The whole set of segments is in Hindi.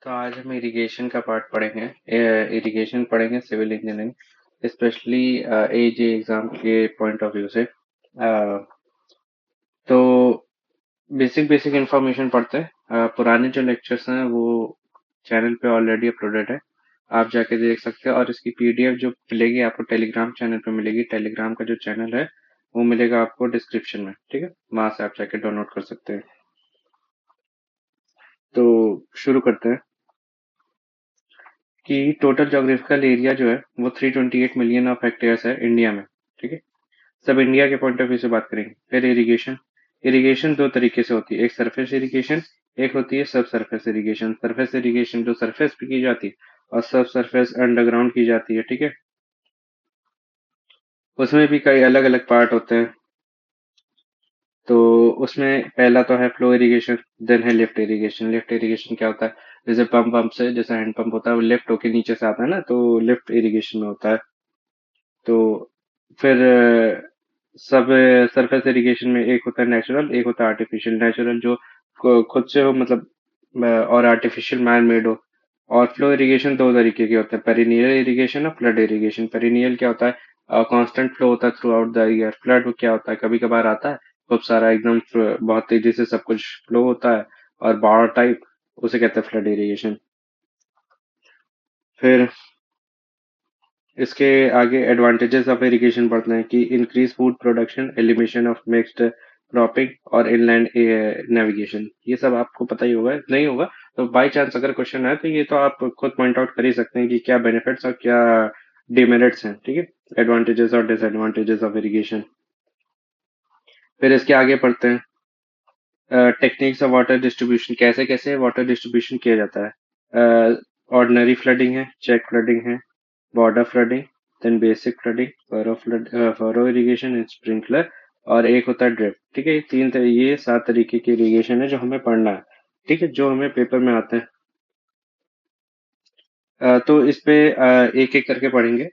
तो आज हम इरिगेशन का पार्ट पढ़ेंगे। इरिगेशन पढ़ेंगे सिविल इंजीनियरिंग, स्पेशली एजे एग्जाम के पॉइंट ऑफ व्यू से। तो बेसिक बेसिक इंफॉर्मेशन पढ़ते हैं। पुराने जो लेक्चर्स हैं वो चैनल पे ऑलरेडी अपलोडेड है, आप जाके देख सकते हैं। और इसकी पीडीएफ जो मिलेगी आपको टेलीग्राम चैनल पे मिलेगी। टेलीग्राम का जो चैनल है वो मिलेगा आपको डिस्क्रिप्शन में, ठीक है, वहां से आप जाके डाउनलोड कर सकते हैं। तो शुरू करते हैं कि टोटल जोग्राफिकल एरिया जो है वो 328 मिलियन ऑफ हेक्टेयर्स है इंडिया में, ठीक है। सब इंडिया के पॉइंट ऑफ व्यू से बात करेंगे। फिर इरिगेशन। इरिगेशन दो तरीके से होती है, एक सरफेस इरिगेशन, एक होती है सब सरफेस इरिगेशन। सरफेस इरिगेशन जो सरफेस पे की जाती है, और सब सरफेस अंडरग्राउंड की जाती है, ठीक है। उसमें भी कई अलग अलग पार्ट होते हैं। तो उसमें पहला तो है फ्लो इरिगेशन, देन है लिफ्ट इरिगेशन। लिफ्ट इरिगेशन क्या होता है, जैसे पंप से, जैसे हैंड पंप होता है वो लिफ्ट होके नीचे से आता है ना, तो लिफ्ट इरिगेशन में होता है। तो फिर सब सरफेस इरिगेशन में एक होता है नेचुरल, एक होता है आर्टिफिशियल। नेचुरल जो खुद से हो, मतलब और आर्टिफिशियल मैन मेड हो। और फ्लो इरिगेशन दो तरीके के होते हैं, पेरिनियल इरिगेशन और फ्लड इरिगेशन। पेरिनियल क्या होता है, कांस्टेंट फ्लो होता है through out the year. Flood क्या होता है, कभी कभार आता है खूब सारा, एकदम बहुत तेजी से सब कुछ फ्लो होता है, और बाढ़ टाइप, उसे कहते हैं फ्लड इरिगेशन। फिर इसके आगे एडवांटेजेस ऑफ इरिगेशन पढ़ते हैं कि increase food production, elimination of mixed cropping, और इनलैंड नेविगेशन। ये सब आपको पता ही होगा, नहीं होगा तो बाय चांस अगर क्वेश्चन है तो ये तो आप खुद पॉइंट आउट कर ही सकते हैं कि क्या बेनिफिट्स और क्या डिमेरिट्स हैं, ठीक है। एडवांटेजेस और डिसएडवांटेजेस ऑफ इरिगेशन। फिर इसके आगे पढ़ते हैं टेक्निक्स ऑफ वाटर डिस्ट्रीब्यूशन, कैसे कैसे वाटर डिस्ट्रीब्यूशन किया जाता है। ऑर्डिनरी फ्लडिंग है, चेक फ्लडिंग है, border flooding, then basic flooding, furrow irrigation and sprinkler, और एक होता है ड्रिप, ठीक है। ये 7 तरीके की इरिगेशन है जो हमें पढ़ना है, ठीक है, जो हमें पेपर में आते हैं। तो इस पे एक एक करके पढ़ेंगे।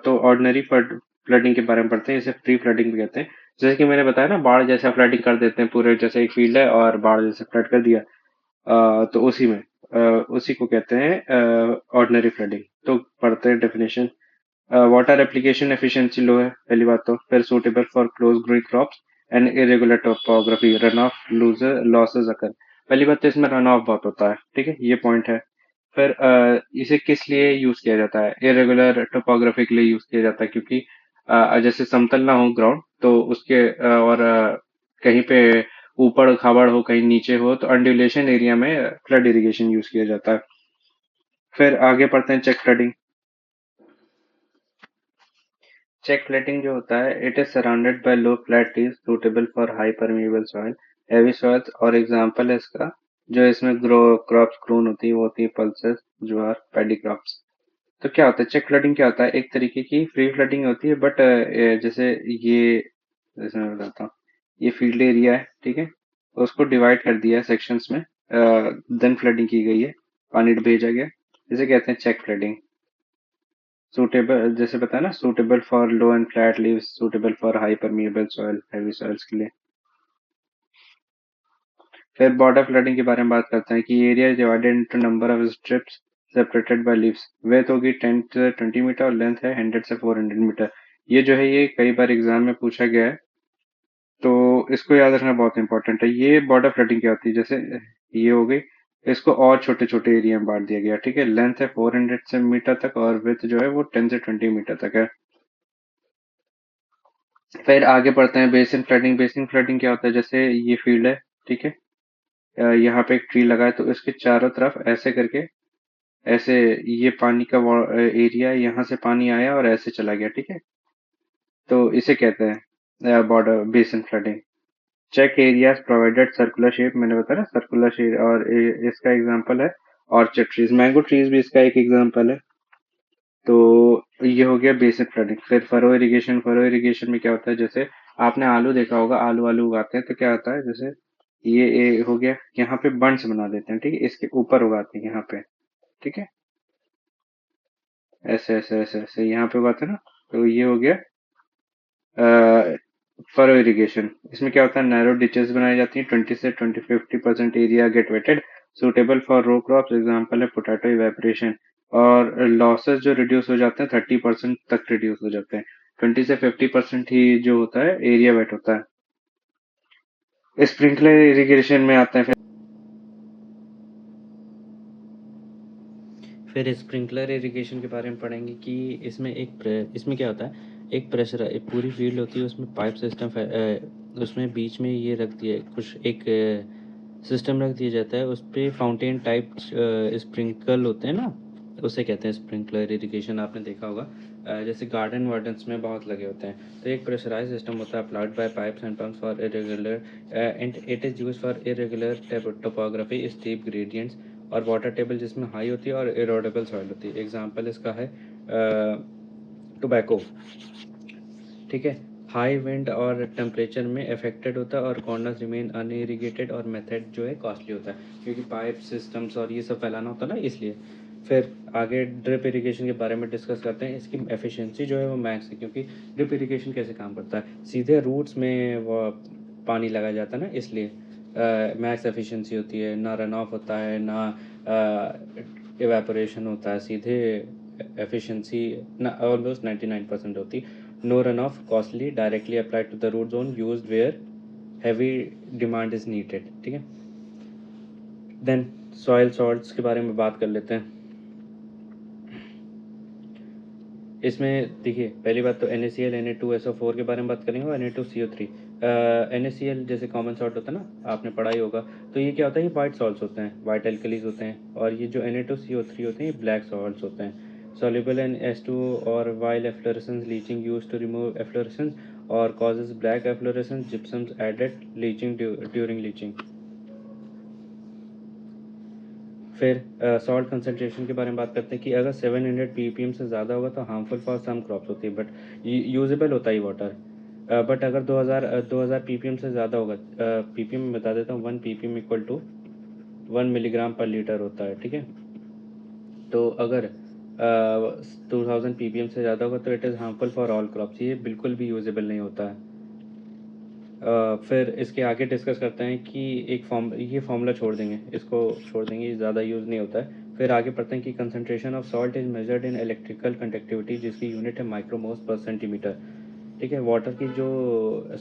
तो ऑर्डिनरी फ्लडिंग के बारे में पढ़ते हैं, इसे फ्री फ्लडिंग भी कहते हैं। जैसे कि मैंने बताया ना, बाढ़ जैसा फ्लडिंग कर देते हैं पूरे, जैसे एक फील्ड है और बाढ़ जैसे फ्लड कर दिया, तो उसी में उसी को कहते हैं ऑर्डिनरी फ्लडिंग। तो पढ़ते हैं definition. Water application efficiency low है, पहली बात। तो फिर suitable for close growing crops and irregular topography, run off looser losses occur. पहली बात तो इसमें रन ऑफ बहुत होता है, ठीक है, ये पॉइंट है। फिर इसे किस लिए यूज किया जाता है, इरेगुलर टोपोग्राफी के लिए यूज किया जाता है, क्योंकि जैसे समतल ना हो ग्राउंड, तो उसके और कहीं पे ऊपर खाबड़ हो, कहीं नीचे हो, तो अंडुलेशन एरिया में फ्लड इरिगेशन यूज किया जाता है। फिर आगे पढ़ते हैं चेक फ्लडिंग। चेक फ्लैटिंग जो होता है, it is surrounded by low flat leaves suitable for high permeable soil, heavy soils. और एग्जांपल है इसका, जो इसमें ग्रो क्रॉप्स ग्रोन होती है वो होती है पल्सेस, ज्वार, पैडी क्रॉप्स। तो क्या होता है चेक फ्लडिंग, क्या होता है, एक तरीके की फ्री फ्लडिंग होती है, बट जैसे ये, जैसे मैं बताता हूँ, ये फील्ड एरिया है, ठीक है, उसको डिवाइड कर दिया है सेक्शंस में, देन फ्लडिंग की गई है, पानी भेजा गया, इसे कहते हैं चेक फ्लडिंग। सूटेबल, जैसे बताया ना, suitable for low and flat leaves, suitable for high permeable soil, heavy soils के लिए। फिर बॉर्डर फ्लडिंग के बारे में बात करते हैं कि area is divided into number of strips separated by leaves. Width होगी 10 से 20 मीटर, और लेंथ है 100 से 400 मीटर। ये जो है ये कई बार एग्जाम में पूछा गया है, तो इसको याद रखना बहुत इंपॉर्टेंट है। ये बॉर्डर फ्लडिंग क्या होती है, जैसे ये हो गई, इसको और छोटे छोटे एरिया में बांट दिया गया, ठीक है। लेंथ है 400 से मीटर तक, और विड्थ जो है वो 10 से 20 मीटर तक है। फिर आगे बढ़ते हैं बेसिन फ्लडिंग। बेसिन फ्लडिंग क्या होता है, जैसे ये फील्ड है, ठीक है, यहाँ पे एक ट्री लगा है, तो इसके चारों तरफ ऐसे करके, ऐसे, ये पानी का एरिया, यहाँ से पानी आया और ऐसे चला गया, ठीक है, तो इसे कहते हैं border basin flooding. Check areas provided circular shape, मैंने बताया ना सर्कुलर शेप, और इसका एग्जांपल है ऑर्चर्ड ट्रीज, मैंगो ट्रीज भी इसका एक एग्जांपल है। तो ये हो गया बेसिक फ्लडिंग। फिर फरो इरिगेशन। फरो इरिगेशन में क्या होता है, जैसे आपने आलू देखा होगा, आलू आलू उगाते हैं, तो क्या होता है, जैसे ये हो गया, यहाँ पे बंड्स बना देते हैं, ठीक है, इसके ऊपर उगाते हैं यहाँ पे, ठीक है, ऐसे ऐसे ऐसे ऐसे यहाँ पे उगाते हैं ना, तो ये हो गया फरो इरिगेशन। इसमें क्या होता है, नैरो डिचेस बनाई जाती हैं, 20 से 50% area get wetted, suitable for row crops, example है पोटैटो इवेपोरेशन। और लॉसेस जो रिड्यूस हो जाते हैं 30% तक रिड्यूस हो जाते हैं। 20 से 50% ही जो होता है एरिया वेट होता है। स्प्रिंकलर इरिगेशन में आते हैं फिर स्प्रिंकलर इरिगेशन के बारे में पढ़ेंगे कि इसमें क्या होता है, एक प्रेशर एक पूरी फील्ड होती है, उसमें पाइप सिस्टम उसमें बीच में ये रख दिया कुछ एक सिस्टम रख दिया जाता है, उस पर फाउंटेन टाइप स्प्रिंकल होते हैं ना, उसे कहते हैं स्प्रिंकलर इरिगेशन। आपने देखा होगा जैसे गार्डन वार्डन्स में बहुत लगे होते हैं। तो एक प्रेशराइज सिस्टम होता है applied by pipes and pumps for irregular and it is use for irregular topography, steep gradients और वाटर टेबल जिसमें हाई होती है और इरोडेबल सॉइल होती है। एग्जाम्पल इसका है टोबैको, ठीक है। हाई विंड और टेम्परेचर में अफेक्टेड होता है और कॉर्नर्स रिमेन अनइरिगेटेड और मेथड जो है कॉस्टली होता है, क्योंकि पाइप सिस्टम्स और ये सब फैलाना होता है ना, इसलिए। फिर आगे ड्रिप इरिगेशन के बारे में डिस्कस करते हैं। इसकी एफिशिएंसी जो है वो मैक्स है, क्योंकि ड्रिप इरिगेशन कैसे काम करता है, सीधे रूट्स में वो पानी लगाया जाता है ना, इसलिए मैक्स एफिशिएंसी होती है, ना रन ऑफ होता है, ना इवेपोरेशन होता है, सीधे एफिशिएंसी ना ऑलमोस्ट 99% होती है। No run off, costly, directly applied to the root zone, used where heavy demand is needed, ठीक है। देन सॉइल सॉल्ट्स के बारे में बात कर लेते हैं। इसमें देखिए पहली बात तो NaCl Na2SO4 के बारे में बात करेंगे और Na2CO3। NaCl जैसे कॉमन सॉल्ट होता है ना, आपने पढ़ा ही होगा। तो ये क्या होता है, ये वाइट सॉल्ट्स होते हैं, वाइट एल्कलीज होते हैं। और ये जो Na2CO3 होते हैं ये ब्लैक सॉल्ट्स होते हैं, soluble in S2 और while efflorescence leaching used to remove efflorescence or causes black efflorescence, gypsums added leaching during leaching। फिर सॉल्ट कंसनट्रेशन के बारे में बात करते हैं कि अगर 700 ppm से ज़्यादा होगा तो हार्मफुल फॉर सम क्रॉप्स होती है, बट यूजेबल होता है वाटर। बट अगर 2000 ppm से ज़्यादा होगा, ppm में बता देता हूँ, 1 ppm इक्वल टू 1 मिलीग्राम पर लीटर होता है, ठीक है। तो अगर 2000 ppm से ज़्यादा होगा तो it is harmful for all crops, ये बिल्कुल भी यूजेबल नहीं होता है। फिर इसके आगे डिस्कस करते हैं कि ये फार्मूला छोड़ देंगे, इसको छोड़ देंगे, ज़्यादा यूज़ नहीं होता है। फिर आगे पढ़ते हैं कि concentration of salt is measured in electrical conductivity, जिसकी यूनिट है माइक्रोमोल्स पर सेंटीमीटर, ठीक है। वाटर की जो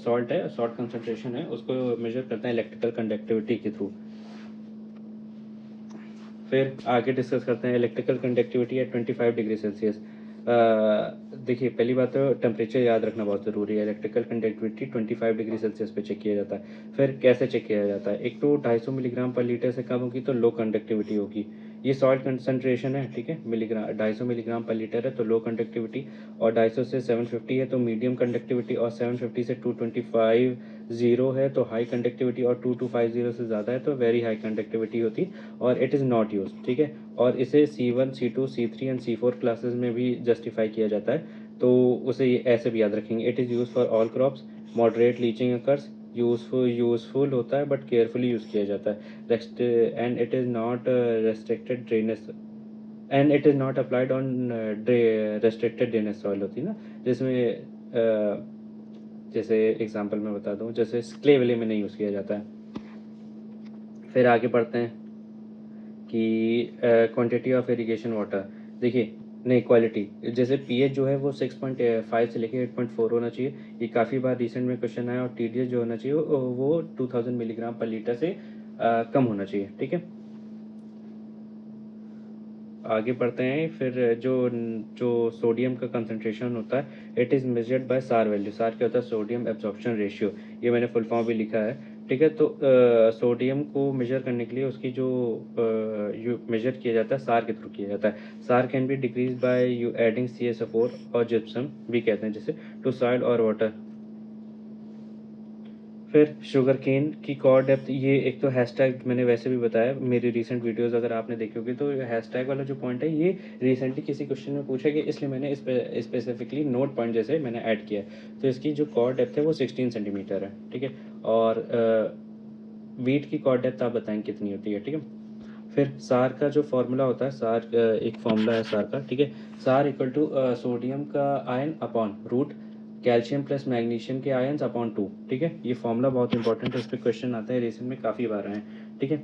सॉल्ट है, सॉल्ट कंसंट्रेशन है, उसको मेजर करते हैं इलेक्ट्रिकल कंडक्टिविटी के थ्रू। फिर आगे डिस्कस करते हैं electrical conductivity eight 25 degree Celsius. देखिए पहली बात तो टेम्परेचर याद रखना बहुत ज़रूरी है। इलेक्ट्रिकल कंडक्टिविटी 25 डिग्री सेल्सियस पे चेक किया जाता है। फिर कैसे चेक किया जाता है, एक तो 250 मिलीग्राम पर लीटर से कम होगी तो लो कंडक्टिविटी होगी, ये सॉल्ट कंसनट्रेशन है, ठीक है। 250 मिलीग्राम पर लीटर है तो लो कंडक्टिविटी, और 250 से 750 है तो मीडियम कंडक्टिविटी, और 750 से 225 जीरो है तो हाई कंडक्टिविटी, और 2250 से ज़्यादा है तो वेरी हाई कंडक्टिविटी होती, और इट इज़ नॉट यूज, ठीक है। और इसे C1 C2 C3 and C4 classes में भी जस्टिफाई किया जाता है, तो उसे ये ऐसे भी याद रखेंगे। It is use for all crops, moderate leaching occurs, useful होता है बट केयरफुली यूज़ किया जाता है, and it is not restricted drainage, and it is not applied on restricted drainage soil होती है ना, जिसमें जैसे एग्जांपल मैं बता दूं, जैसे क्ले विले में नहीं यूज़ किया जाता है। फिर आगे बढ़ते हैं कि क्वांटिटी ऑफ इरिगेशन वाटर, देखिए नहीं क्वालिटी, जैसे पीएच जो है वो 6.5 से लेके 8.4 होना चाहिए, ये काफ़ी बार रिसेंट में क्वेश्चन आया। और TDS जो होना चाहिए वो 2000 मिलीग्राम पर लीटर से कम होना चाहिए, ठीक है। आगे बढ़ते हैं। फिर जो जो सोडियम का कंसंट्रेशन होता है, इट इज़ मेजर्ड बाय सार वैल्यू। सार क्या होता है, सोडियम एब्जॉर्प्शन रेशियो, ये मैंने फुल फॉर्म भी लिखा है, ठीक है। तो सोडियम को मेजर करने के लिए उसकी जो मेजर किया जाता है सार के थ्रू किया जाता है। सार can be decrease by you adding CSO4 और जिप्सम भी कहते हैं जैसे टू सॉइल और वाटर। फिर शुगर केन की कॉर डेप्थ, ये एक तो हैशटैग मैंने वैसे भी बताया मेरी रिसेंट वीडियोस अगर आपने देखी होगी, तो हैशटैग वाला जो पॉइंट है ये रिसेंटली किसी क्वेश्चन में पूछा गया, इसलिए मैंने इस पे स्पेसिफिकली नोट पॉइंट जैसे मैंने ऐड किया है। तो इसकी जो कॉर डेप्थ है वो 16 सेंटीमीटर है, ठीक है। और वीट की कॉर डेप्थ आप बताएं कितनी होती है, ठीक है। फिर सार का जो फॉर्मूला होता है, सार एक फॉर्मूला है सार का, ठीक है। सार इक्वल टू सोडियम का ion upon root calcium plus magnesium के आयन्स अपॉन 2, ठीक है। ये फॉर्मूला बहुत इंपॉर्टेंट है, इस पर क्वेश्चन आता है, रिसेंट में काफ़ी बार आए हैं, ठीक है।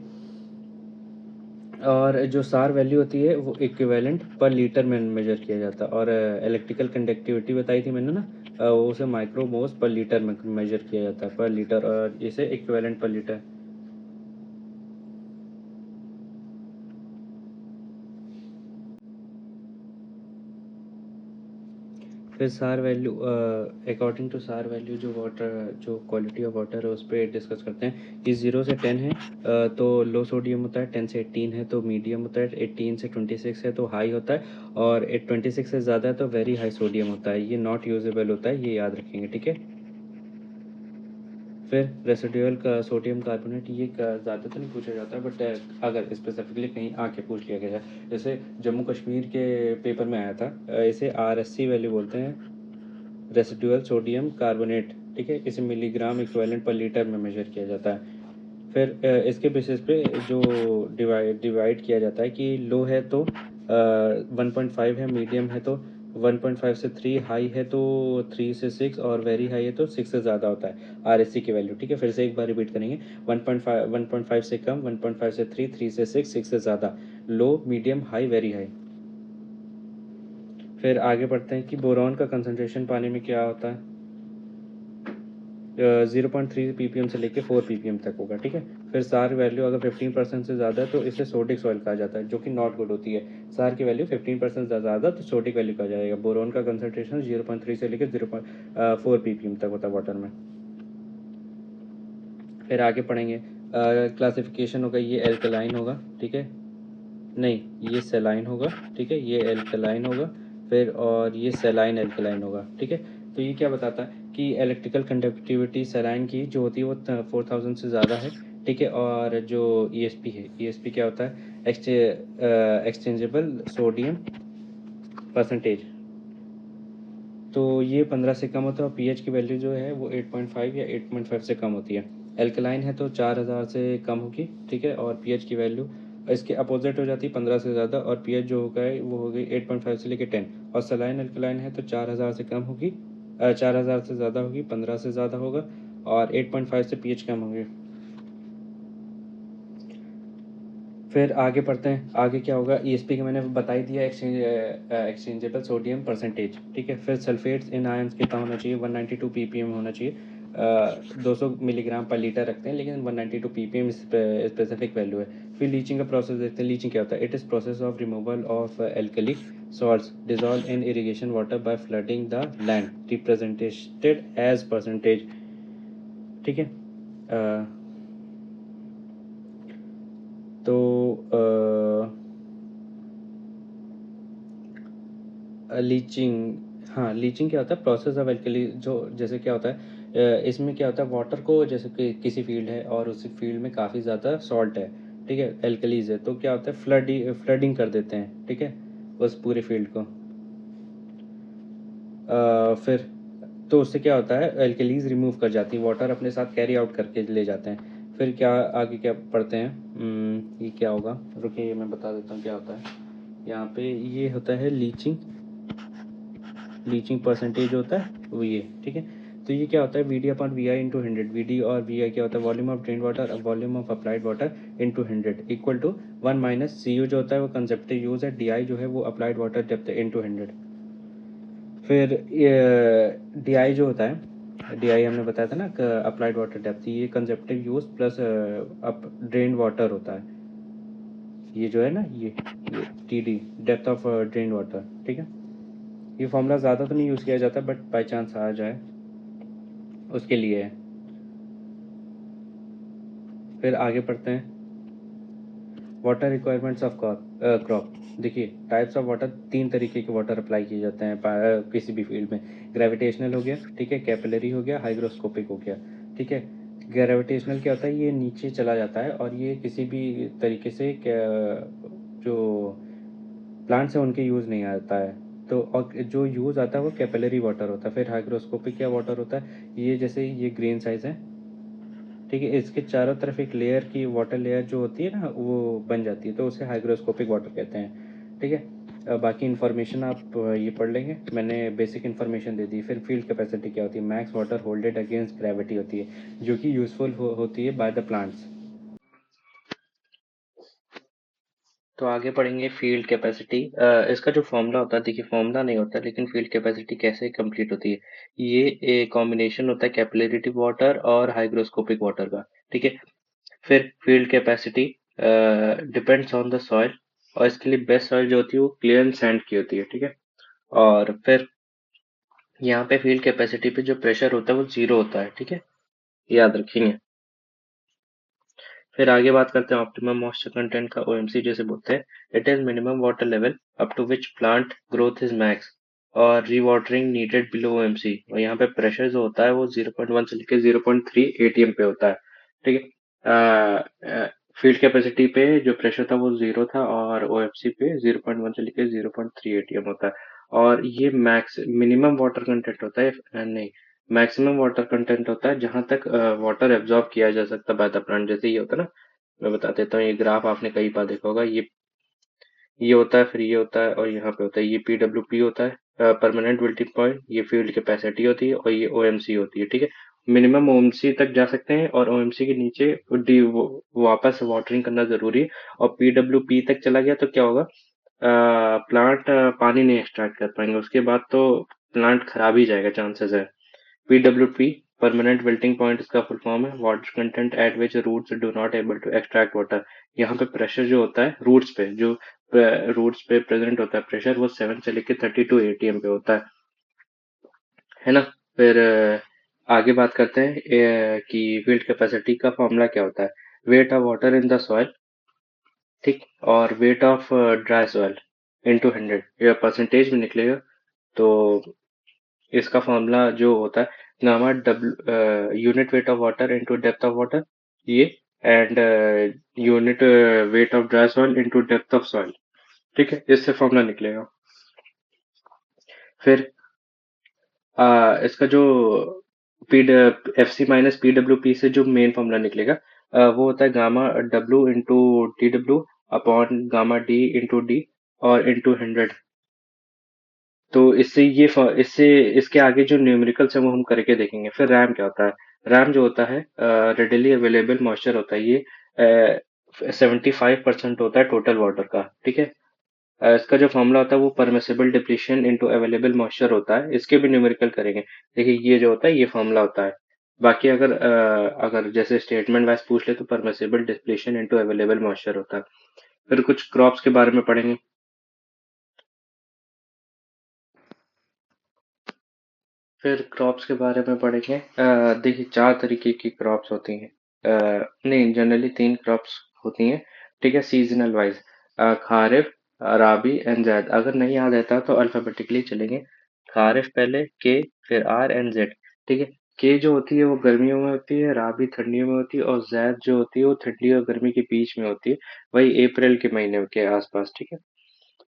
और जो सार वैल्यू होती है वो इक्विवेलेंट पर लीटर में मेजर किया जाता है। और इलेक्ट्रिकल कंडक्टिविटी बताई थी मैंने ना, वो उसे माइक्रोमोस पर लीटर में मेजर किया जाता है, पर लीटर, और इसे इक्विवेलेंट पर लीटर। फिर SAR value, according to SAR value जो वाटर, जो क्वालिटी ऑफ वाटर है उस पर डिस्कस करते हैं कि 0 से 10 है तो लो सोडियम होता है, 10 से 18 है तो मीडियम होता है, 18 से 26 है तो हाई होता है, और 26 से ज़्यादा है तो वेरी हाई सोडियम होता है। ये नॉट यूजेबल होता है, ये याद रखेंगे, ठीक है। फिर रेसिडुअल का सोडियम कार्बोनेट, ये ज़्यादा तो नहीं पूछा जाता, बट अगर स्पेसिफिकली कहीं आके पूछ लिया गया है, जैसे जम्मू कश्मीर के पेपर में आया था, इसे RSC वैल्यू बोलते हैं, रेसिडुअल सोडियम कार्बोनेट, ठीक है। इसे मिलीग्राम इक्विवेलेंट पर लीटर में मेजर किया जाता है। फिर इसके बेसिस पे जो डिवाइड किया जाता है कि लो है तो 1.5 है, मीडियम है तो 1.5 से 3, हाई है तो 3 से 6, और वेरी हाई है तो 6 से ज़्यादा होता है RSC की वैल्यू, ठीक है। फिर से एक बार रिपीट करेंगे, 1.5 से कम, 1.5 से 3, 3 से 6, 6 से ज़्यादा, लो, मीडियम, हाई, वेरी हाई। फिर आगे बढ़ते हैं कि बोरॉन का कंसनट्रेशन पानी में क्या होता है, 0.3 ppm से लेके 4 ppm तक होगा, ठीक है। फिर सार वैल्यू अगर 15% से ज़्यादा है तो इसे सोडिक सॉइल कहा जाता है, जो कि नॉट गुड होती है। सार की वैल्यू 15% से ज़्यादा तो सोडिक वैल्यू कहा जाएगा। बोरोन का कंसनट्रेशन 0.3 से लेकर 0.4 ppm तक होता है वाटर में। फिर आगे पढ़ेंगे, क्लासिफिकेशन होगा, ये एल्कलाइन होगा, ठीक है, नहीं ये सेलाइन होगा, ठीक है, ये एल्कलाइन होगा। फिर और ये सेलाइन एल्कलाइन होगा, ठीक है। तो ये क्या बताता है कि इलेक्ट्रिकल कंडक्टिविटी सेलाइन की जो होती है वो 4000 से ज़्यादा है, ठीक है। और जो ESP है, ESP क्या होता है, एक्सचेंजेबल सोडियम परसेंटेज, तो ये 15 से कम होता है। और pH की वैल्यू जो है वो 8.5 या 8.5 से कम होती है। एल्कलाइन है तो 4000 से कम होगी, ठीक है। और pH की वैल्यू इसके अपोजिट हो जाती है, 15 से ज़्यादा, और pH जो होगा वो हो गई 8.5 से लेकर 10। और सलाइन एल्कलाइन है तो 4000 से कम होगी, 4000 से ज़्यादा होगी, 15 से ज़्यादा होगा, और 8.5 से pH कम होगी। फिर आगे पढ़ते हैं, आगे क्या होगा, ESP का मैंने बता ही दिया, एक्सचेंजेबल सोडियम परसेंटेज, ठीक है। फिर सल्फेट्स इन आयंस कितना होना चाहिए, 192 ppm होना चाहिए। 200 मिलीग्राम पर लीटर रखते हैं, लेकिन 192 ppm स्पेसिफिक वैल्यू है। फिर लीचिंग का प्रोसेस देखते हैं। लीचिंग क्या होता है, it is process of removal of alkali salts dissolve in irrigation water by flooding the land, represented as percentage, ठीक है। तो लीचिंग, हाँ लीचिंग क्या होता है, प्रोसेस ऑफ एल्कली, जो जैसे क्या होता है, इसमें क्या होता है, वाटर को जैसे कि किसी फील्ड है और उस फील्ड में काफ़ी ज़्यादा सॉल्ट है, ठीक है, एल्कलीज है, तो क्या होता है, फ्लडिंग कर देते हैं, ठीक है, उस पूरे फील्ड को। फिर तो उससे क्या होता है, एल्कलीज रिमूव कर जाती हैं, वाटर अपने साथ कैरी आउट करके ले जाते हैं। फिर क्या आगे क्या पढ़ते हैं, ये क्या होगा, रुकिए मैं बता देता हूँ क्या होता है। यहाँ पे ये होता है लीचिंग, लीचिंग परसेंटेज होता है वो ये, ठीक है। तो ये क्या होता है, VD upon VI into 100, VD और VI क्या होता है, volume of drain water, volume of applied water into 100 equal to 1 minus CU जो होता है वो कंसेप्टिव यूज है, DI जो है वो अप्लाइड वाटर डेप्थ इंटू 100। फिर DI जो होता है, DI हमने बताया था ना, अप्लाइड वाटर डेप्थ, ये consumptive use plus up drain water होता है, ये जो है ना, ये TD depth of drain water, ठीक है। ये फॉर्मूला ज़्यादा तो नहीं यूज़ किया जाता, बट बाई चांस आ जाए उसके लिए है। फिर आगे पढ़ते हैं, वाटर रिक्वायरमेंट्स ऑफ क्रॉप। देखिए टाइप्स ऑफ वाटर, 3 तरीके के वाटर अप्लाई किए जाते हैं किसी भी फील्ड में। ग्रेविटेशनल हो गया, ठीक है, कैपिलरी हो गया, हाइग्रोस्कोपिक हो गया, ठीक है। ग्रेविटेशनल क्या होता है, ये नीचे चला जाता है और ये किसी भी तरीके से जो प्लांट्स हैं उनके यूज़ नहीं आता है, तो और जो यूज़ आता है वो कैपिलरी वाटर होता है। फिर हाइग्रोस्कोपिक क्या वाटर होता है, ये जैसे ये ग्रेन साइज है, ठीक है, इसके चारों तरफ एक लेयर की वाटर लेयर जो होती है ना वो बन जाती है, तो उसे हाइग्रोस्कोपिक वाटर कहते हैं, ठीक है। बाकी इन्फॉर्मेशन आप ये पढ़ लेंगे, मैंने बेसिक इन्फॉर्मेशन दे दी। फिर फील्ड कैपेसिटी क्या होती है, max water holded against gravity होती है, जो कि यूजफुल होती है बाय द प्लांट्स। तो आगे पढ़ेंगे फील्ड कैपेसिटी। इसका जो फॉर्मूला होता है, देखिए फॉर्मूला नहीं होता लेकिन फील्ड कैपेसिटी कैसे कंप्लीट होती है। ये एक कॉम्बिनेशन होता है कैपिलरी वाटर और हाइग्रोस्कोपिक वाटर का। ठीक है। फिर field capacity depends on the soil, और इसके लिए बेस्ट सॉइल जो होती है वो क्ले एंड सैंड की होती है। ठीक है। और फिर यहाँ पे फील्ड कैपेसिटी पे जो प्रेशर होता है वो जीरो होता है। ठीक है, याद रखेंगे। फिर आगे बात करते हैं ऑप्टिमम मॉइस्चर कंटेंट का, ओएमसी जैसे बोलते हैं। It is minimum water level up to which plant growth is max, और रीवाटरिंग नीडेड बिलो ओएमसी। और यहाँ पे प्रेशर जो होता है वो 0.1 से लेकर 0.3 एटीएम पे होता है। ठीक है। फील्ड कैपेसिटी पे जो प्रेशर था वो जीरो था, और ओएफसी पे 0.1 से लेकर 0.3 एटीएम होता है। और ये मैक्स मिनिमम वाटर कंटेंट होता है, नहीं, मैक्सिमम वाटर कंटेंट होता है जहां तक वाटर एब्जॉर्ब किया जा सकता है बाय द प्लांट। जैसे ये होता है ना, मैं बता देता हूँ, ये ग्राफ आपने कई बार देखा होगा। ये होता है, फिर ये होता है, और यहाँ पे होता है। ये पीडब्ल्यूपी होता है, परमानेंट विल्टिंग पॉइंट। ये फील्ड कैपेसिटी होती है, और ये ओएमसी होती है। ठीक है। मिनिमम ओएमसी तक जा सकते हैं, और ओएमसी के नीचे वापस वाटरिंग करना जरूरी है। और पीडब्ल्यूपी तक चला गया तो क्या होगा, प्लांट पानी नहीं एक्सट्रैक्ट कर पाएंगे, उसके बाद तो प्लांट खराब ही जाएगा, चांसेस है। पीडब्ल्यूपी परमानेंट विल्टिंग पॉइंट इसका फुल फॉर्म है, water content at which roots do not able to extract water. यहाँ पे प्रेशर जो होता है रूट्स पे, जो रूट्स पे प्रेजेंट होता है प्रेशर, वो 7 से लेके 32 एटीएम पे होता है ना। फिर आगे बात करते हैं कि फील्ड कैपेसिटी का फॉर्मूला क्या होता है। Wait of water in the soil, ठीक, और wait of dry soil into 100, ये परसेंटेज में निकलेगा। तो इसका फॉर्मूला जो होता है, gamma W, unit weight of water into depth of water, ये, and unit weight of dry soil into depth of soil. ठीक है, इससे फॉर्मूला निकलेगा। फिर इसका जो P F C minus P W P से जो मेन फॉर्मूला निकलेगा, वो होता है gamma W into T W upon gamma D into D और इंटू 100। तो इससे इससे इसके आगे जो न्यूमेरिकल्स है वो हम करके देखेंगे। फिर रैम क्या होता है। रैम जो होता है रेडिली अवेलेबल मॉइस्चर होता है। ये 75% होता है टोटल वाटर का। ठीक है। इसका जो फॉर्मूला होता है वो permissible depletion into available moisture होता है। इसके भी न्यूमेरिकल करेंगे। देखिए ये जो होता है ये फॉर्मूला होता है। बाकी अगर जैसे स्टेटमेंट वाइज पूछ ले तो permissible depletion into available moisture होता है। फिर कुछ क्रॉप्स के बारे में पढ़ेंगे। फिर क्रॉप्स के बारे में पढ़ेंगे। देखिए 4 तरीके की क्रॉप्स होती हैं। नहीं, जनरली 3 क्रॉप्स होती हैं। ठीक है, seasonal wise. Kharif, rabi and zaid. अगर नहीं याद रहता तो अल्फाबेटिकली चलेंगे। खारिफ पहले, के, फिर आर एंड जेड। ठीक है। के जो होती है वो गर्मियों में होती है, राबी ठंडियों में होती है, और जैद जो होती है वो ठंडी और गर्मी के बीच में होती है, वही अप्रैल के महीने के आसपास। ठीक है।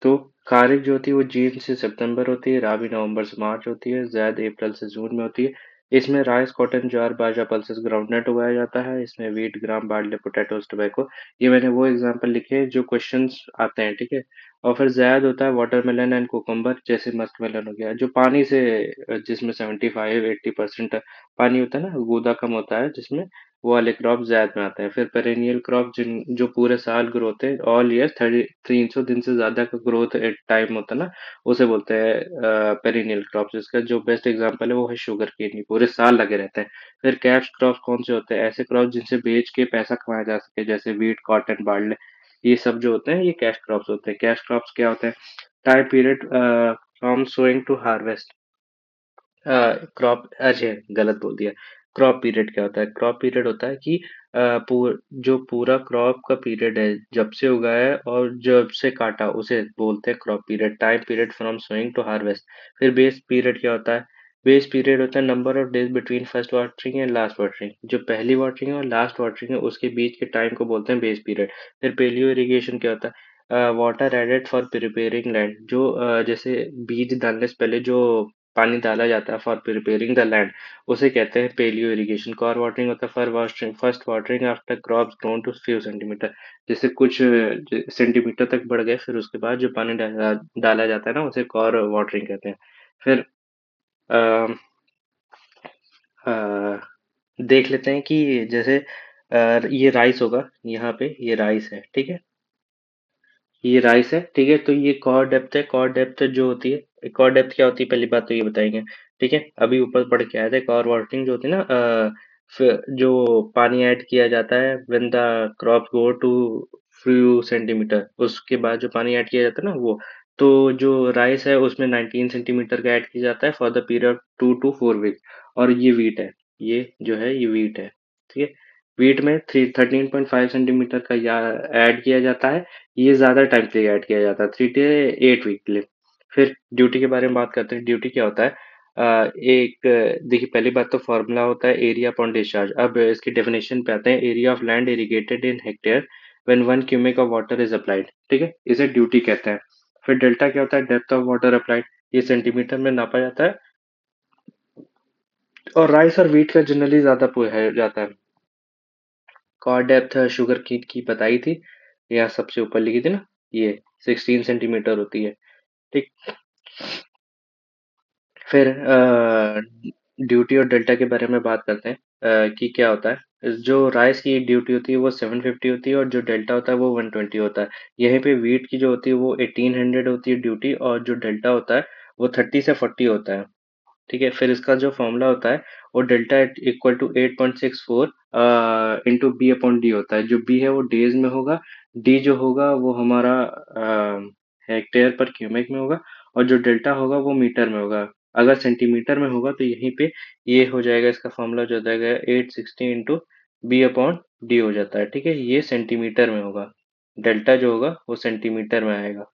तो ख़ारिफ़ जो होती है वो जून से सितंबर होती है, राबी नवंबर से मार्च होती है, ज़ैद अप्रैल से जून में होती है। इसमें राइस, कॉटन, ज्वार, बाजरा, पल्सेस, ग्राउंडनट उगाया जाता है। इसमें व्हीट, ग्राम, बार्ले, पोटैटोस, टोबैको। ये मैंने वो एग्जांपल लिखे हैं जो क्वेश्चंस आते हैं। ठीक है। और फिर ज़ैद होता है वाटरमेलन एंड कुकम्बर, जैसे मस्कमेलन हो गया, जो पानी से जिसमें 75-80% पानी होता है ना, गूदा कम होता है जिसमें, वो वाले क्रॉप ज़ैद में आते हैं। फिर पेरेनियल क्रॉप जिन जो पूरे साल ग्रो होते हैं, ऑल ईयर 300 दिन से ज़्यादा का ग्रोथ टाइम होता है ना, उसे बोलते हैं पेरेनियल क्रॉप्स। इसका जो बेस्ट एग्जांपल है वो है शुगर केन, ये पूरे साल लगे रहते हैं। फिर कैश क्रॉप्स कौन से होते हैं, ऐसे क्रॉप जिनसे बेच के पैसा कमाया जा सके, जैसे वीट, कॉटन, बार्ले। ये सब जो होते हैं ये कैश क्रॉप्स होते हैं। कैश क्रॉप्स क्या होते हैं, time period from sowing to harvest. Crop, अच्छा गलत बोल दिया। क्रॉप पीरियड क्या होता है, क्रॉप पीरियड होता है कि जो पूरा क्रॉप का पीरियड है, जब से उगाया और जब से काटा, उसे बोलते हैं crop period. Time period from sowing to harvest. फिर बेस पीरियड क्या होता है, बेस पीरियड होता है number of days between first watering and last watering. जो पहली वाटरिंग है और लास्ट वाटरिंग है उसके बीच के टाइम को बोलते हैं बेस पीरियड। फिर पेलियो इरिगेशन क्या होता है, water added for preparing land. जो जैसे बीज डालने से पहले जो पानी डाला जाता है फॉर प्रिपेयरिंग द लैंड, उसे कहते हैं पेलियो इरिगेशन। कॉर वाटरिंग होता है for watering, first watering after crops grown to few centimetre. जैसे कुछ सेंटीमीटर तक बढ़ गए, फिर उसके बाद जो पानी डाला जाता है ना, उसे कॉर वाटरिंग कहते हैं। फिर अ, अ, देख लेते हैं कि जैसे ये राइस होगा, यहाँ पे ये राइस है। ठीक है। ये राइस है, ठीक है। तो ये कॉर डेप्थ है। कॉर डेप्थ जो होती है, कॉर डेप्थ क्या होती है पहली बात तो ये बताएंगे, ठीक है। अभी ऊपर पढ़ के आए थे कॉर वाटरिंग जो होती है ना, जो पानी ऐड किया जाता है when the crop go to few centimetre, उसके बाद जो पानी ऐड किया जाता है ना वो, तो जो राइस है उसमें 19 सेंटीमीटर का ऐड किया जाता है for the period 2 to 4 week. और ये वीट है, ये जो है ये वीट है, ठीक है। वीट में 13.5 सेंटीमीटर का या ऐड किया जाता है। ये ज़्यादा टाइम के लिए ऐड किया जाता है, 3 to 8 वीक के लिए। फिर ड्यूटी के बारे में बात करते हैं। ड्यूटी क्या होता है? देखिए पहली बात तो फॉर्मूला होता है एरिया अपॉन डिस्चार्ज। अब इसकी डेफिनेशन पे आते हैं। Area of land irrigated in hectare when 1 cubic of water is applied, ठीक है, इसे ड्यूटी कहते हैं। फिर डेल्टा क्या होता है? Depth of water applied. ये सेंटीमीटर में नापा जाता है। और राइस और वीट का जनरली ज्यादा है जाता है। कॉर डेप्थ शुगर की बताई थी, या सबसे ऊपर लिखी थी ना, ये 16 सेंटीमीटर होती है, ठीक। फिर ड्यूटी और डेल्टा के बारे में बात करते हैं, कि क्या होता है। जो राइस की ड्यूटी होती है वो 750 होती है, और जो डेल्टा होता है वो 120 होता है। यहीं पे वीट की जो होती है वो 1800 होती है ड्यूटी, और जो डेल्टा होता है वो 30 से 40 होता है, ठीक है। फिर इसका जो फॉर्मूला होता है वो delta equal to 8.64 into B upon D होता है। जो बी है वो डेज में होगा, डी जो होगा वो हमारा हेक्टेयर पर क्यूबिक में होगा, और जो डेल्टा होगा वो मीटर में होगा। अगर सेंटीमीटर में होगा तो यहीं पे ये हो जाएगा, इसका फॉर्मूला जो हो जाएगा 860 इंटू बी अपॉन डी हो जाता है, ठीक है। ये सेंटीमीटर में होगा, डेल्टा जो होगा वो सेंटीमीटर में आएगा,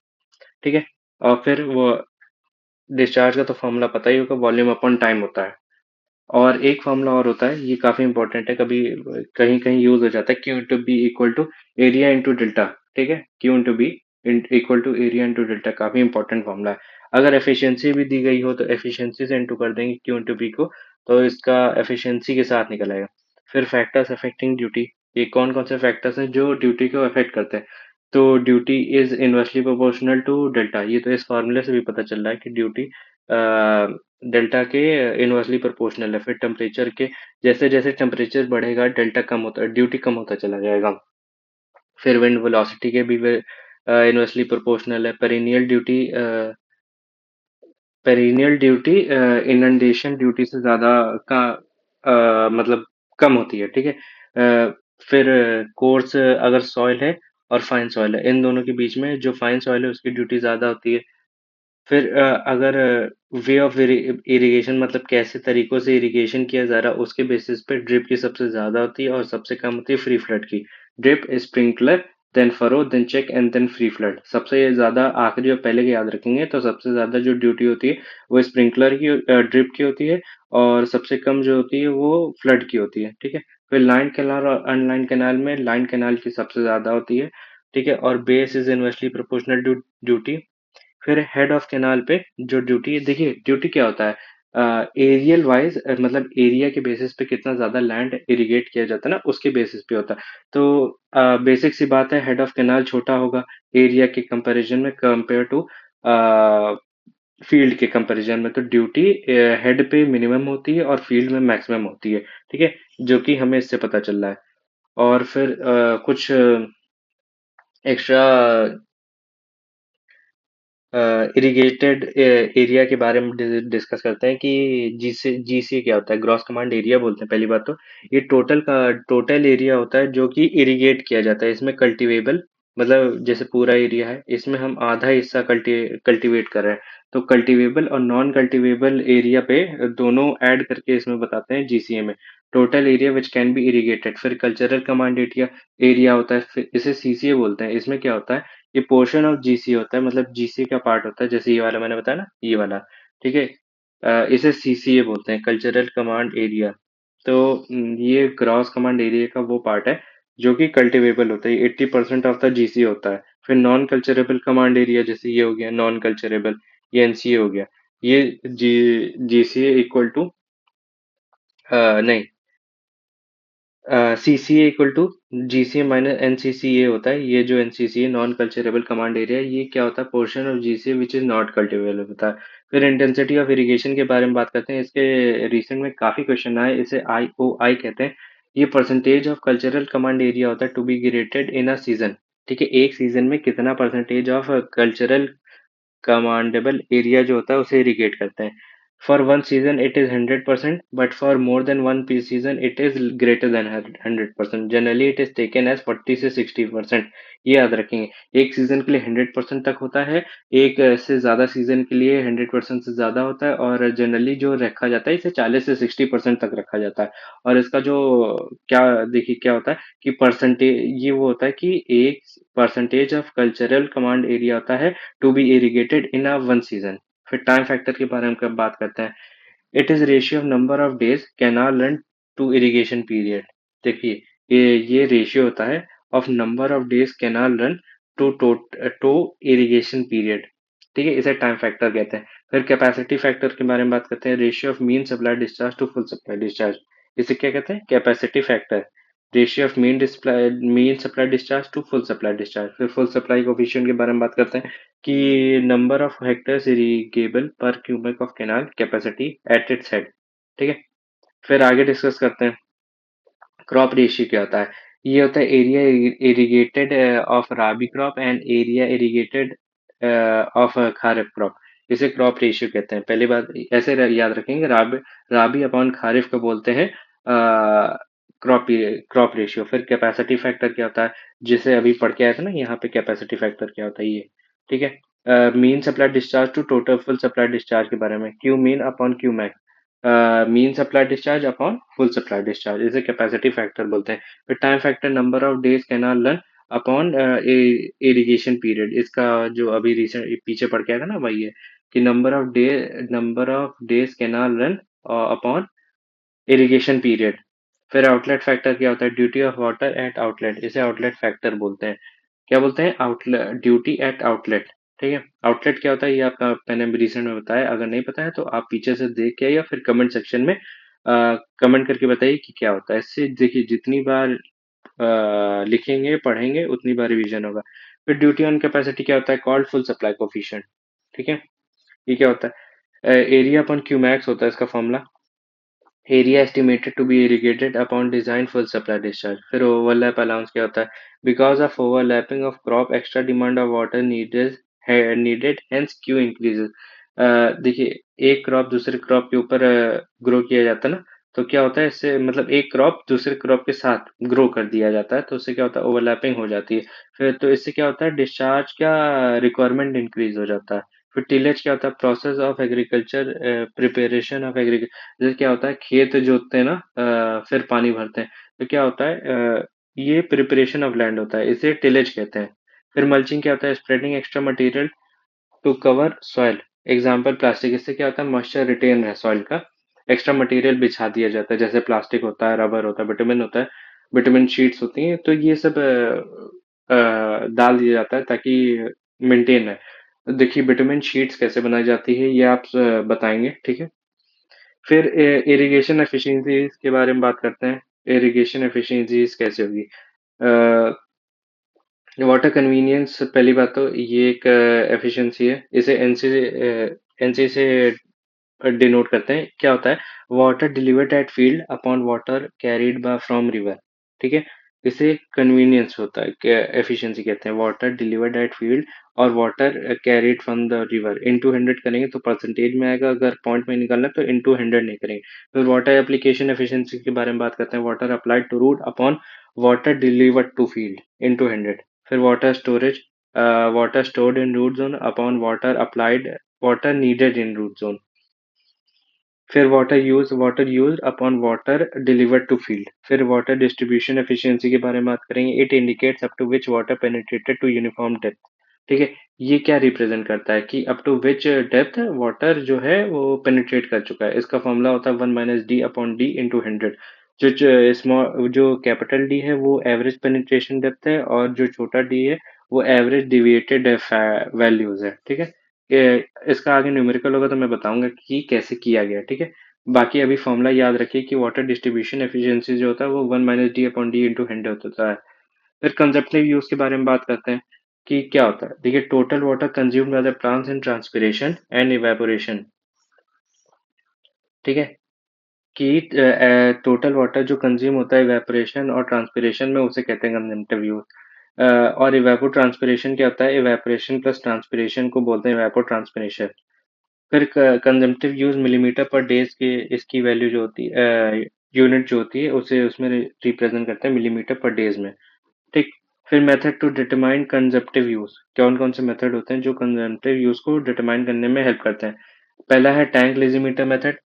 ठीक है। और फिर वो डिस्चार्ज का तो फॉर्मूला पता ही होगा, वॉल्यूम अपॉन टाइम होता है। और एक फॉर्मूला और होता है, ये काफी इंपॉर्टेंट है, कभी कहीं कहीं यूज हो जाता है, Q into B equal to area into delta, ठीक है। Q into B equal to area into delta, काफी इंपॉर्टेंट फॉर्मूला है। अगर एफिशिएंसी भी दी गई हो तो एफिशिएंसी से इंटू कर देंगे क्यू इंटू बी को, तो इसका एफिशिएंसी के साथ निकल आएगा। फिर फैक्टर्स अफेक्टिंग ड्यूटी, ये कौन कौन से फैक्टर्स हैं जो ड्यूटी को अफेक्ट करते हैं? तो duty is inversely proportional to delta. ये तो इस फॉर्मूले से भी पता चल रहा है कि ड्यूटी डेल्टा के इनवर्सली प्रोपोर्शनल है। फिर टेम्परेचर के, जैसे जैसे टेम्परेचर बढ़ेगा डेल्टा कम होता, ड्यूटी कम होता चला जाएगा। फिर विंड वेलोसिटी के भी इनवर्सली प्रोपोर्शनल है। पेरिनियल ड्यूटी इनंडेशन ड्यूटी से ज्यादा का मतलब कम होती है, ठीक है। फिर कोर्स अगर सॉइल है और फाइन सॉइल है, इन दोनों के बीच में जो फाइन सॉइल है उसकी ड्यूटी ज्यादा होती है। फिर अगर वे ऑफ इरिगेशन मतलब कैसे तरीकों से इरिगेशन किया जा रहा है, उसके बेसिस पे ड्रिप की सबसे ज्यादा होती है और सबसे कम होती है फ्री फ्लड की। Drip, sprinkler, then furrow, then check and then free flood. सबसे ज्यादा आखिरी और पहले के याद रखेंगे, तो सबसे ज्यादा जो ड्यूटी होती है वो स्प्रिंकलर की, ड्रिप की होती है, और सबसे कम जो होती है वो फ्लड की होती है, ठीक है। फिर लाइन कैनाल और अनलाइन कैनाल में लाइन कैनाल की सबसे ज्यादा होती है, ठीक है। और base is inversely proportional to duty. फिर हेड ऑफ कैनाल पे जो ड्यूटी है, देखिए ड्यूटी क्या होता है, एरियल वाइज मतलब एरिया के बेसिस पे कितना ज्यादा लैंड इरिगेट किया जाता है ना, उसके बेसिस पे होता है। तो बेसिक सी बात है, हेड ऑफ कैनाल छोटा होगा एरिया के कंपैरिजन में, कंपेयर टू फील्ड के कंपैरिजन में। तो ड्यूटी हेड पे मिनिमम होती है और फील्ड में मैक्सिमम होती है, ठीक है, जो कि हमें इससे पता चल रहा है। और फिर कुछ एक्स्ट्रा इरिगेटेड एरिया के बारे में डिस्कस करते हैं कि जीसी क्या होता है। ग्रॉस कमांड एरिया बोलते हैं पहली बात तो। ये टोटल एरिया होता है जो कि इरिगेट किया जाता है। इसमें कल्टीवेबल मतलब जैसे पूरा एरिया है, इसमें हम आधा हिस्सा कल्टीवेट कर रहे हैं, तो कल्टीवेबल और नॉन कल्टीवेबल एरिया पे दोनों ऐड करके इसमें बताते हैं जीसीए में। Total area which can be irrigated. फिर कल्चरल कमांड एरिया एरिया होता है, फिर इसे सीसीए बोलते हैं। इसमें क्या होता है, ये पोर्शन ऑफ जीसी होता है, मतलब जीसी का पार्ट होता है, जैसे ये वाला मैंने बताया ना, ये वाला, ठीक है। इसे सीसीए बोलते हैं, कल्चरल कमांड एरिया। तो ये ग्रॉस कमांड एरिया का वो पार्ट है जो कि कल्टीवेबल होता है, 80% ऑफ द जीसी होता है। फिर नॉन कल्चरेबल कमांड एरिया, जैसे ये हो गया नॉन कल्चरेबल, ये एनसीए हो गया। ये जीसीए इक्वल टू नहीं, CCA equal to GCA minus NCCA होता है। ये जो NCCA non culturable command area, ये क्या होता है, portion of GCA which is not cultivable होता है। फिर इंटेंसिटी ऑफ इरिगेशन के बारे में बात करते हैं। इसके रिसेंट में काफी क्वेश्चन आए, इसे IOI कहते हैं। ये percentage of cultural command area होता है टू बी ग्रेटेड इन अ सीजन। ठीक है, एक सीजन में कितना percentage of cultural commandable area जो होता है उसे इरिगेट करते हैं। For one season it is 100%, but for more than one पी season it is greater than 100%। Generally it is taken as 40 से 60%। ये याद रखेंगे, एक सीजन के लिए 100% तक होता है, एक से ज्यादा सीजन के लिए 100% से ज्यादा होता है, और जनरली जो रखा जाता है इसे 40 से 60% तक रखा जाता है। और इसका जो क्या, देखिए क्या होता है कि परसेंटेज, ये वो होता है कि एक percentage of cultural command area होता है to be irrigated in a one season. फिर टाइम फैक्टर के बारे में कब बात करते हैं, it is ratio of number of days canal run to irrigation period. देखिए, ये रेशियो होता है of number of days canal run to to irrigation period. ठीक है, इसे टाइम फैक्टर कहते हैं। फिर कैपेसिटी फैक्टर के बारे में बात करते हैं, ratio of mean supply discharge to full supply discharge. इसे क्या कहते हैं, capacity factor. Ratio of mean supply discharge to full supply discharge. फिर फुल सप्लाई कोफिशिएंट के बारे में बात करते हैं कि number of hectares irrigable per cubic of canal capacity at its head. ठीक है, फिर आगे डिस्कस करते हैं क्रॉप रेशियो क्या होता है। ये होता है area irrigated of rabi crop and area irrigated of kharif crop. इसे क्रॉप रेशियो कहते हैं। पहली बात ऐसे याद रखेंगे, राबी अपॉन खारिफ को बोलते हैं क्रॉप क्रॉप रेशियो। फिर कैपेसिटी फैक्टर क्या होता है, जिसे अभी पढ़ के आया था ना यहाँ पे, कैपेसिटी फैक्टर क्या होता है ये। ठीक है, mean supply discharge to total full supply discharge के बारे में, Q mean upon Q max, mean supply discharge upon full supply discharge, इसे कैपेसिटी फैक्टर बोलते हैं। फिर time factor number of days canal run upon irrigation period. इसका जो अभी रिसेंट पीछे पड़ के आया था ना वही है कि number of days canal run upon irrigation period. फिर आउटलेट फैक्टर क्या होता है, duty of water at outlet, इसे आउटलेट फैक्टर बोलते हैं। क्या बोलते हैं, आउटलेट, ड्यूटी एट आउटलेट। ठीक है, आउटलेट क्या होता है ये आपका मैंने रिसेंट में बताया, अगर नहीं पता है तो आप पीछे से देख के या फिर कमेंट सेक्शन में कमेंट करके बताइए कि क्या होता है। इससे देखिए जितनी बार लिखेंगे पढ़ेंगे उतनी बार रिवीजन होगा। फिर ड्यूटी ऑन कैपेसिटी क्या होता है, कॉल्ड फुल सप्लाई कोफिशिएंट। ठीक है, ये क्या होता है, एरिया अपॉन क्यू मैक्स होता है इसका formula. Area estimated to be irrigated upon design full supply discharge. फिर ओवरलैप अलाउंस क्या होता है, because of overlapping of crop extra demand of water needed hence Q increases. देखिए, एक क्रॉप दूसरे क्रॉप के ऊपर ग्रो किया जाता है ना, तो क्या होता है इससे, मतलब एक क्रॉप दूसरे क्रॉप के साथ ग्रो कर दिया जाता है, तो उससे क्या होता है, ओवरलैपिंग हो जाती है। फिर तो इससे क्या होता है, डिस्चार्ज का रिक्वायरमेंट इंक्रीज हो जाता है। फिर टिलेज क्या होता है, process of agriculture, preparation of agriculture. जैसे क्या होता है, खेत जोतते हैं ना, फिर पानी भरते हैं, तो क्या होता है, ये प्रिपरेशन ऑफ लैंड होता है, इसे टिलेज कहते हैं। फिर मल्चिंग क्या होता है, spreading extra material to cover soil, example plastic. इससे क्या होता है, मॉइस्चर रिटेन है सॉइल का, एक्स्ट्रा मटेरियल बिछा दिया जाता है, जैसे प्लास्टिक होता है, रबर होता है, विटामिन होता है, विटामिन शीट्स होती हैं, तो ये सब डाल दिया जाता है ताकि मेंटेन है। देखिए विटामिन शीट्स कैसे बनाई जाती है ये आप बताएंगे, ठीक है। फिर इरिगेशन एफिशिएंसीज के बारे में बात करते हैं, इरिगेशन एफिशिएंसीज कैसे होगी। वाटर कन्वीनियंस, पहली बात तो ये एक एफिशिएंसी है, इसे एनसी से डिनोट करते हैं। क्या होता है, water delivered eight field upon water carried bye from river. ठीक है, इसे कन्वीनियंस होता है, एफिशिएंसी कहते हैं, वाटर डिलीवर्ड एट फील्ड और water carried from the river. Into 100 करेंगे तो परसेंटेज में आएगा, अगर पॉइंट में निकालना है तो इनटू 100 नहीं करेंगे। फिर वाटर एप्लीकेशन एफिशिएंसी के बारे में बात करते हैं, water applied to root upon water delivered to field into 100। फिर water storage, water stored in root zone upon water needed in root zone. फिर water use upon water delivered to field. फिर वाटर डिस्ट्रीब्यूशन एफिशिएंसी के बारे में बात करेंगे, it indicates up to which water penetrated to uniform depth. ठीक है, ये क्या रिप्रेजेंट करता है कि up to which depth water जो है वो पेनिट्रेट कर चुका है। इसका फॉर्मूला होता है 1 - d/d इंटू 100। स्मॉल जो कैपिटल डी है वो एवरेज पेनिट्रेशन डेप्थ है, और जो छोटा डी है वो एवरेज डिविएटेड वैल्यूज है। ठीक है, इसका आगे न्यूमेरिकल होगा तो मैं बताऊंगा कि कैसे किया गया। ठीक है, बाकी अभी फॉर्मूला याद रखिए कि वाटर डिस्ट्रीब्यूशन एफिशिएंसी जो होता है वो 1 - d/d इंटू 100 होता है। फिर कंजप्टिव यूज के बारे में बात करते हैं कि क्या होता है। देखिए, total water consumed by the plants in transpiration and evaporation. ठीक है, कि टोटल वाटर जो कंज्यूम होता है इवेपोरेशन और ट्रांसपिरेशन में, उसे कहते हैं कंजम्पटिव यूज। और इवेपो ट्रांसपिरेशन क्या होता है? इवेपोरेशन प्लस ट्रांसपिरेशन को बोलते हैं इवेपो ट्रांसपिरेशन। फिर कंजम्पटिव यूज मिलीमीटर पर डेज के इसकी वैल्यू जो होती है, यूनिट जो होती है उसे उसमें रिप्रेजेंट करते हैं मिलीमीटर पर डेज में। ठीक। फिर मेथड टू डिटरमाइन कंजप्टिव यूज, कौन कौन से मेथड होते हैं जो कंजम्पटिव यूज को डिटरमाइन करने में हेल्प करते हैं? पहला है टैंक लिजिमीटर मेथड,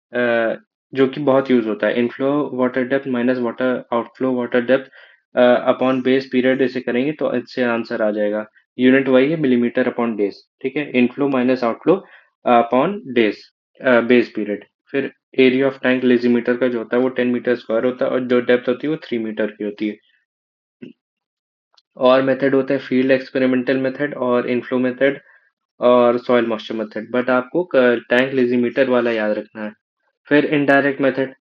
जो कि बहुत यूज होता है। Inflow water depth minus water outflow water depth upon base period, इसे करेंगे तो इससे आंसर आ जाएगा। यूनिट वही है, मिलीमीटर अपॉन डेज। ठीक है, inflow minus outflow upon days, base period. फिर एरिया ऑफ टैंक लिजिमीटर का जो होता है वो 10 मीटर स्क्वायर होता है, और जो डेप्थ होती है वो 3 मीटर की होती है। और मेथड होते हैं फील्ड एक्सपेरिमेंटल मेथड और इनफ्लो मेथड और सॉइल मॉइस्चर मेथड, बट आपको टैंक लिजिमीटर वाला याद रखना है। फिर इनडायरेक्ट मेथड,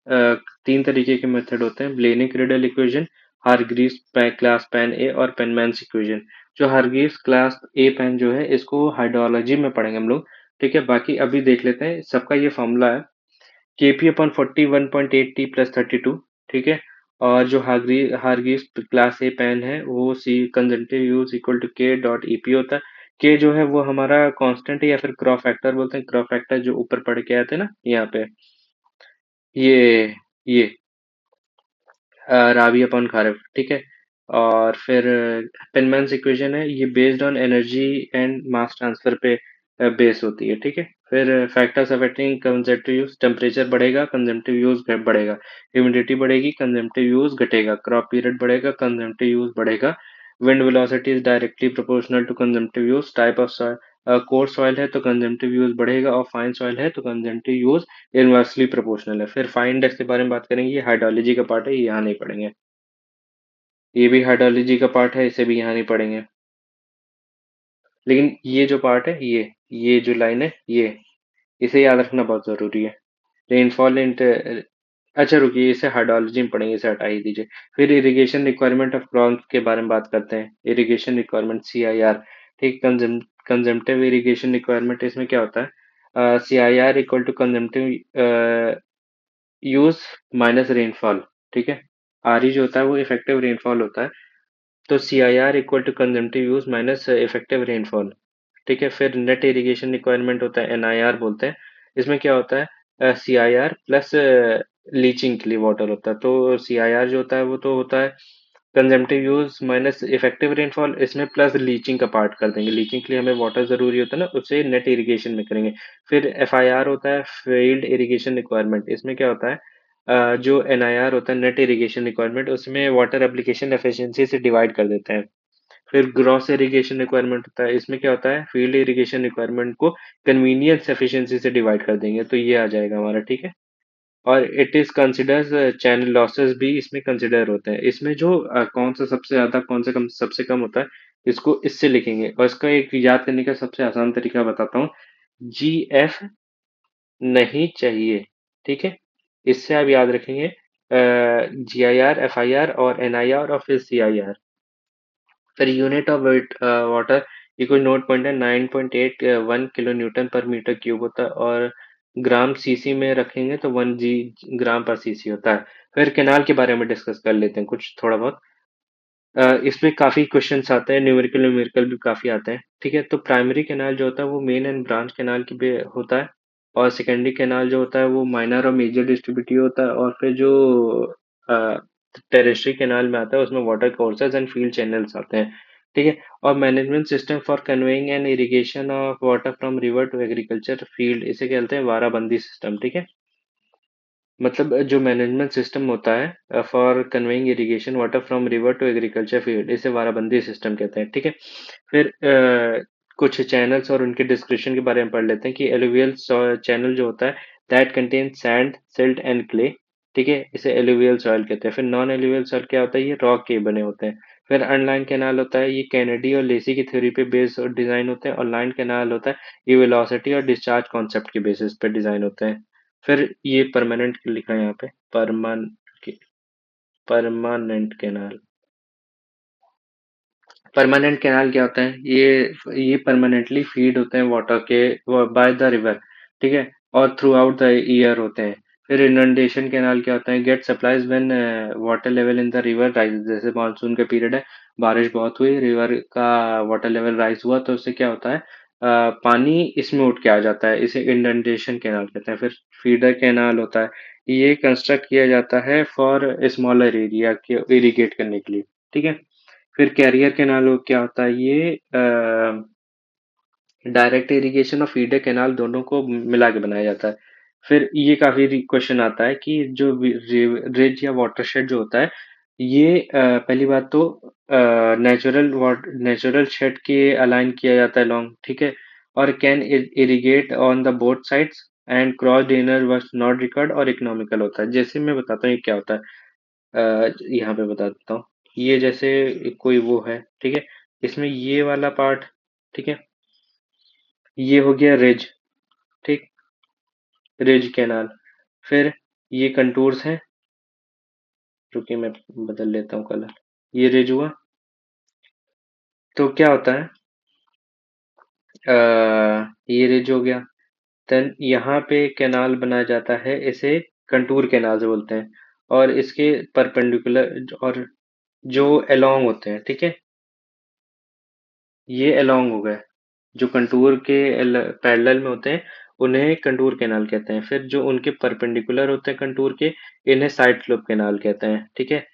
तीन तरीके के मेथड होते हैं: Blaney Criddle equation, Hargreaves class pan A और पेनमैन्स इक्वेशन। जो हारग्रीव्स क्लास ए पेन जो है इसको हाइड्रोलॉजी में पढ़ेंगे हम लोग। ठीक है, बाकी अभी देख लेते हैं सबका ये फॉर्मूला है। KP upon 41.8 T plus 32। ठीक है। और जो हार्गीस क्लास ए पेन है वो सी कंजंक्टिव यूज इक्वल टू के डॉट ईपी होता है। के जो है वो हमारा कांस्टेंट है, या फिर क्रॉस फैक्टर बोलते हैं। क्रॉस फैक्टर जो ऊपर पढ़ के आए थे ना यहाँ पे, ये रावी अपॉन खारिफ। ठीक है। और फिर पेनमैन्स इक्वेशन है, ये based on energy and mass transfer पे बेस होती है। ठीक है। फिर factors affecting consumptive use, temperature बढ़ेगा कंजम्पटिव यूज बढ़ेगा, ह्यूमिडिटी बढ़ेगी कंजम्पटिव यूज घटेगा, क्रॉप पीरियड बढ़ेगा कंजम्पटिव यूज बढ़ेगा, wind velocity is directly proportional to consumptive use, type of coarse soil है तो कंजम्पटिव यूज बढ़ेगा, और फाइन सॉइल है तो कंजम्पटिव यूज इनवर्सली प्रोपोर्शनल है। फिर फाइन इंडेक्स के बारे में बात करेंगे, ये हाइड्रोलॉजी का पार्ट है, ये यहाँ नहीं पढ़ेंगे। ये भी हाइड्रोलॉजी का पार्ट है, इसे भी यहाँ नहीं पढ़ेंगे। लेकिन ये जो पार्ट है, ये जो लाइन है, ये इसे याद रखना बहुत जरूरी है। रेनफॉल इंट अच्छा रुकिए, इसे हाइड्रोलॉजी में पढ़ेंगे, इसे हटा ही दीजिए। फिर इरिगेशन रिक्वायरमेंट ऑफ क्रॉप के बारे में बात करते हैं। Irrigation requirement CIR। ठीक। कंजम्पटिव इरिगेशन रिक्वायरमेंट, इसमें क्या होता है? CIR equal to consumptive use minus rainfall. ठीक है। RE जो होता है वो इफेक्टिव रेनफॉल होता है, तो CIR equal to consumptive use minus effective rainfall. ठीक है। फिर नेट इरिगेशन रिक्वायरमेंट होता है, NIR बोलते हैं। इसमें क्या होता है? CIR प्लस लीचिंग के लिए वाटर होता है, तो CIR जो होता है वो तो होता है consumptive use minus effective rainfall, इसमें प्लस लीचिंग का पार्ट कर देंगे। लीचिंग के लिए हमें वाटर जरूरी होता है ना, उसे नेट इरिगेशन में करेंगे। फिर FIR होता है फील्ड इरिगेशन रिक्वायरमेंट, इसमें क्या होता है? जो NIR होता है नेट इरिगेशन रिक्वायरमेंट, उसमें वाटर एप्लीकेशन एफिशिएंसी से डिवाइड कर देते हैं। फिर ग्रॉस इरिगेशन रिक्वायरमेंट होता है, इसमें क्या होता है? फील्ड इरिगेशन रिक्वायरमेंट को कन्वीनियंस एफिशिएंसी से डिवाइड कर देंगे, तो ये आ जाएगा हमारा। ठीक है। और it is considers channel losses भी इसमें कंसिडर होते हैं। इसमें जो कौन सा सबसे ज्यादा कौन सा कम सबसे कम होता है, इसको इससे लिखेंगे। और इसका एक याद करने का सबसे आसान तरीका बताता हूँ, GF नहीं चाहिए। ठीक है। इससे आप याद रखेंगे GIR, FIR और NIR और फिर CIR। फिर यूनिट ऑफ वाटर, ये कोई नोट पॉइंट है, 9.81 किलो न्यूटन पर मीटर क्यूब होता है, और ग्राम सीसी में रखेंगे तो 1 ग्राम पर सीसी होता है। फिर केनाल के बारे में डिस्कस कर लेते हैं कुछ थोड़ा बहुत। इसमें काफी क्वेश्चंस आते हैं, न्यूमेरिकल न्यूमेरिकल भी काफी आते हैं। ठीक है। तो प्राइमरी केनाल जो होता है वो मेन एंड ब्रांच केनाल की होता है, और सेकेंडरी केनाल जो होता है वो माइनर और मेजर डिस्ट्रीब्यूटिव होता है, और फिर जो टेरेस्ट्री केनाल में आता है उसमें water courses and field channels आते हैं। ठीक है। और management system for conveying and irrigation of water from river to agriculture field, इसे कहते हैं वाराबंदी सिस्टम। ठीक है। मतलब जो मैनेजमेंट सिस्टम होता है for conveying irrigation water from river to agriculture field, इसे वाराबंदी सिस्टम कहते हैं। ठीक है। फिर कुछ चैनल्स और उनके डिस्क्रिप्शन के बारे में पढ़ लेते हैं कि एलुवियल चैनल जो होता है that contain sand silt and clay. ठीक है, इसे एलुवियल सॉइल कहते हैं। फिर नॉन एलुवियल सॉइल क्या होता है? ये रॉक के बने होते हैं। फिर अनलाइन कैनाल होता है, ये कैनेडी और लेसी की थ्योरी पे बेस और डिजाइन होते हैं। और लाइन कैनाल होता है, ये वेलोसिटी और डिस्चार्ज कॉन्सेप्ट के बेसिस पे डिजाइन होते हैं। फिर ये परमानेंट लिखा है यहाँ पे, परमानेंट कैनाल। परमानेंट कैनाल क्या होता है? ये परमानेंटली फीड होते हैं वाटर के बाय द रिवर। ठीक है। और थ्रू आउट द ईयर होते हैं। फिर इनंडेशन कैनाल क्या होता है, gate supplies when water level in the river rise. जैसे मानसून का पीरियड है, बारिश बहुत हुई, रिवर का वाटर लेवल राइज हुआ, तो उससे क्या होता है, पानी इसमें उठ के आ जाता है, इसे इंडेंटेशन कैनाल कहते हैं। फिर फीडर कैनाल होता है, ये कंस्ट्रक्ट किया जाता है फॉर स्मॉलर एरिया के इरिगेट करने के लिए, ठीक है। फिर कैरियर कैनाल क्या होता है, ये डायरेक्ट इरिगेशन और फीडर कैनाल दोनों को मिला के बनाया जाता है। फिर ये काफी क्वेश्चन आता है कि जो रिज या वाटरशेड जो होता है, ये पहली बात तो नेचुरल शेड के अलाइन किया जाता है लॉन्ग, ठीक है। और can irrigate on the both sides and cross drainer was not record और इकोनॉमिकल होता है। जैसे मैं बताता हूँ ये क्या होता है, यहाँ पे बता देता हूँ। ये जैसे कोई वो है, ठीक है, इसमें ये वाला पार्ट, ठीक है, ये हो गया रिज, ठीक, रिज कैनाल। फिर ये कंटूर्स हैं, रुकिए मैं बदल लेता हूँ कलर। ये रिज हुआ, तो क्या होता है, ये रिज हो गया। देन यहाँ पे कैनाल बनाया जाता है, इसे कंटूर कैनाल से बोलते हैं। और इसके परपेंडिकुलर और जो अलोंग होते हैं, ठीक है, ये अलोंग हो गए। जो कंटूर के पैरेलल में होते हैं, उन्हें कंटूर कैनाल कहते हैं। फिर जो उनके परपेंडिकुलर होते हैं कंटूर के, इन्हें साइड स्लोप कैनाल कहते हैं, ठीक है।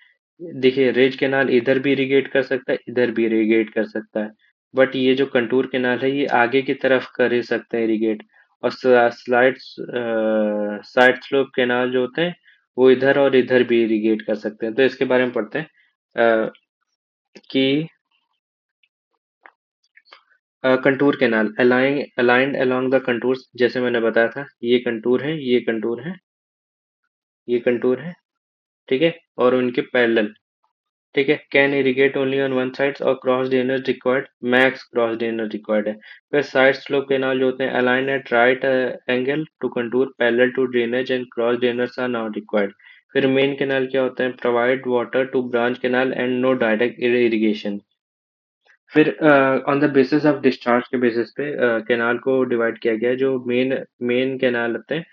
देखिए, रेज कैनाल इधर भी इरिगेट कर सकता है, इधर भी इरिगेट कर सकता है, बट ये जो कंटूर कैनाल है, ये आगे की तरफ कर ही सकते हैं इरिगेट। और साइड स्लोप कैनाल जो होते हैं, वो इधर और इधर भी इरिगेट कर सकते हैं। तो इसके बारे में पढ़ते हैं, कि contour canal aligned along the contours, जैसे मैंने बताया था, ये कंटूर है, ये कंटूर है, ये कंटूर है, ठीक है, और उनके पैरेलल, ठीक है। Can irrigate only on one side और cross drainage required, max cross drainage required है। फिर साइड स्लोप कैनाल जो होते हैं, align at right angle to contour parallel to drainage and cross drainers are not required. फिर मेन कैनाल क्या होता है, provide water to branch canal and no direct irrigation. फिर on the basis of discharge के बेसिस पे कैनाल को डिवाइड किया गया है। जो मेन मेन कैनाल होते हैं,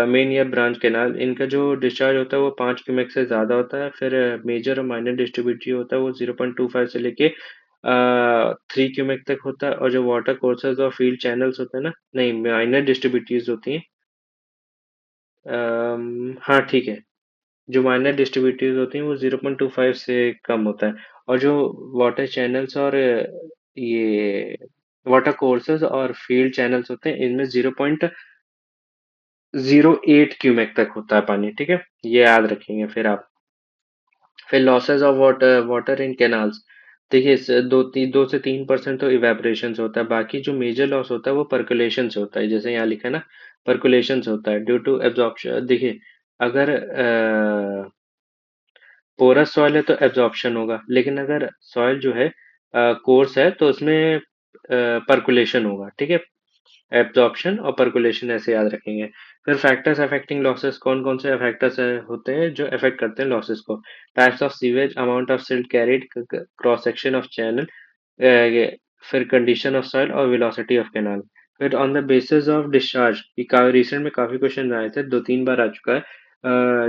मेन या ब्रांच कैनाल, इनका जो डिस्चार्ज होता है वो 5 क्यूमेक से ज़्यादा होता है। फिर मेजर और माइनर डिस्ट्रीब्यूटरी होता है, वो 0.25 से लेके 3 क्यूमेक तक होता है। और जो वाटर कोर्सेज और फील्ड चैनल्स होते हैं ना, नहीं, माइनर डिस्ट्रीब्यूटरीज होती हैं, हाँ ठीक है, जो माइनर डिस्ट्रीब्यूटरीज होती हैं वो 0.25 से कम होता है। और जो वाटर चैनल्स और ये वाटर कोर्सेज और फील्ड चैनल्स होते हैं, इनमें 0.08 क्यूमेक तक होता है पानी, ठीक है, ये याद रखेंगे फिर आप। फिर losses of water water in canals, देखिए 2 से 3% तो इवेपोरेशन से होता है। बाकी जो मेजर लॉस होता है वो परकुलेशन से होता है, जैसे यहाँ लिखा है ना, परकुलेशन से होता है ड्यू टू एब्जॉर्प्शन। देखिए, अगर पोरस सॉइल है तो एब्जॉर्प्शन होगा, लेकिन अगर सॉइल जो है कोर्स है तो उसमें परकुलेशन होगा, ठीक है। एब्जॉर्प्शन और परकुलेशन ऐसे याद रखेंगे। फिर फैक्टर्स अफेक्टिंग लॉसेस, कौन कौन से फैक्टर्स होते हैं जो अफेक्ट करते हैं लॉसेस को। Types of sewage, amount of silt carried, cross section of channel, फिर कंडीशन ऑफ सॉइल और वेलोसिटी ऑफ कैनाल। फिर on the basis of discharge, ये रिसेंट में काफी क्वेश्चन आए थे, 2-3 बार आ चुका है।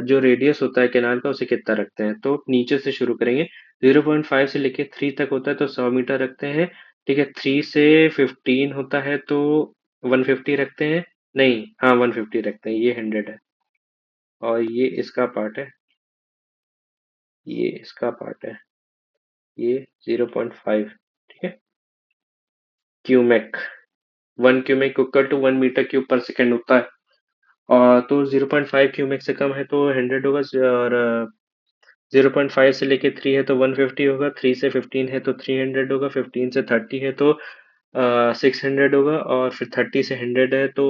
जो रेडियस होता है कैनाल का, उसे कितना रखते हैं, तो नीचे से शुरू करेंगे। 0.5 से लेके 3 तक होता है तो 100 मीटर रखते हैं, ठीक है। 3 से 15 होता है तो 150 रखते हैं, नहीं, हाँ 150 रखते हैं, ये 100 है। और ये इसका पार्ट है, ये इसका पार्ट है, ये 0.5, ठीक है। Cumec, 1 cumec equal to 1 metre cube per second होता है। और तो 0.5 क्यूमेक से कम है तो 100 होगा, और 0.5 से लेके 3 है तो 150 होगा, 3 से 15 है तो 300 होगा, 15 से 30 है तो 600 होगा, और फिर 30 से 100 है तो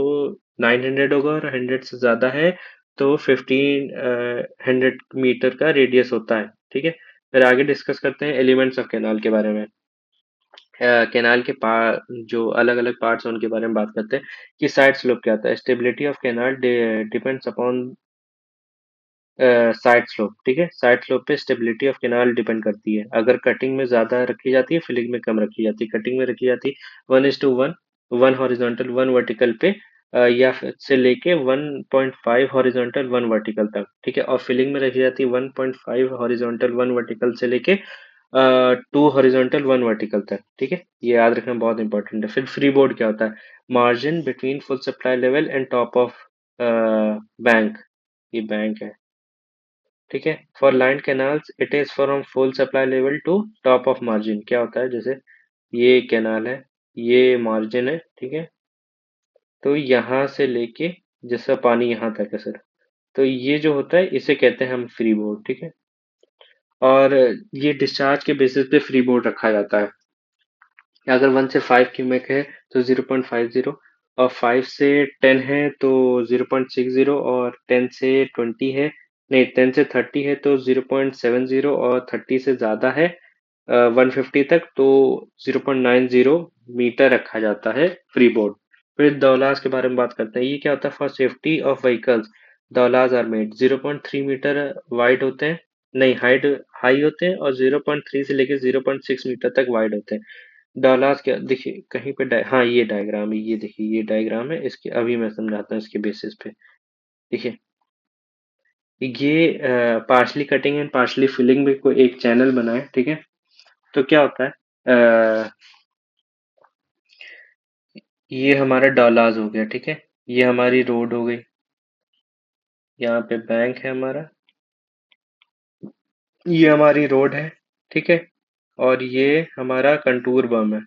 900 होगा, और 100 से ज़्यादा है तो 1500 मीटर का रेडियस होता है, ठीक है। फिर आगे डिस्कस करते हैं एलिमेंट्स ऑफ कैनाल के बारे में। कैनाल के जो अलग अलग पार्ट्स हैं उनके बारे में बात करते हैं, कि साइड स्लोप क्या होता है। Stability of canal depends upon side slope, ठीक है। साइड स्लोप पे स्टेबिलिटी ऑफ कैनाल डिपेंड करती है। अगर कटिंग में ज्यादा रखी जाती है, फिलिंग में कम रखी जाती है। कटिंग में रखी जाती है 1:1, 1 हॉरिजॉन्टल 1 वर्टिकल पे, या फिर से लेके 1.5 हॉरिजॉन्टल 1 वर्टिकल तक, ठीक है। और फिलिंग में रखी जाती है 1.5 हॉरिजॉन्टल 1 वर्टिकल से लेके 2 हॉरिजॉन्टल 1 वर्टिकल तक, ठीक है। ये याद रखना बहुत इंपॉर्टेंट है। फिर फ्री बोर्ड क्या होता है? Margin between full supply level and top of bank, ये बैंक है, ठीक है। For line canals it is from full supply level to top of margin. क्या होता है? जैसे ये कैनाल है, ये मार्जिन है, ठीक है। तो यहाँ से लेके जैसा पानी यहाँ तक है सर, तो ये जो होता है इसे कहते हैं हम फ्री बोर्ड, ठीक है। और ये डिस्चार्ज के बेसिस पे फ्री बोर्ड रखा जाता है। अगर 1 से 5 क्यूमेक है तो 0.50, और 5 से 10 है तो 0.60, और 10 से 20 है, नहीं 10 से 30 है तो 0.70, और 30 से ज़्यादा है 150 तक तो 0.90 मीटर रखा जाता है फ्री बोर्ड। फिर दौलाज के बारे में बात करते हैं। ये क्या होता है? For safety of vehicles dowlas are made 0.3 meter wide होते हैं, नहीं हाइट हाई होते हैं, और 0.3 से लेके 0.6 मीटर तक वाइड होते हैं। डॉलर्स क्या देखिए कहीं पे हाँ ये डायग्राम है, ये देखिए ये डायग्राम है इसके, अभी मैं समझाता हूँ इसके बेसिस पे। देखिए ये partially cutting and partially filling में कोई एक चैनल बना है, ठीक है। तो क्या होता है, ये हमारा डॉलार्स हो गया, ठीक है। ये हमारी रोड हो गई, यहाँ पे बैंक है हमारा, ये हमारी रोड है, ठीक है। और ये हमारा कंटूर बम है।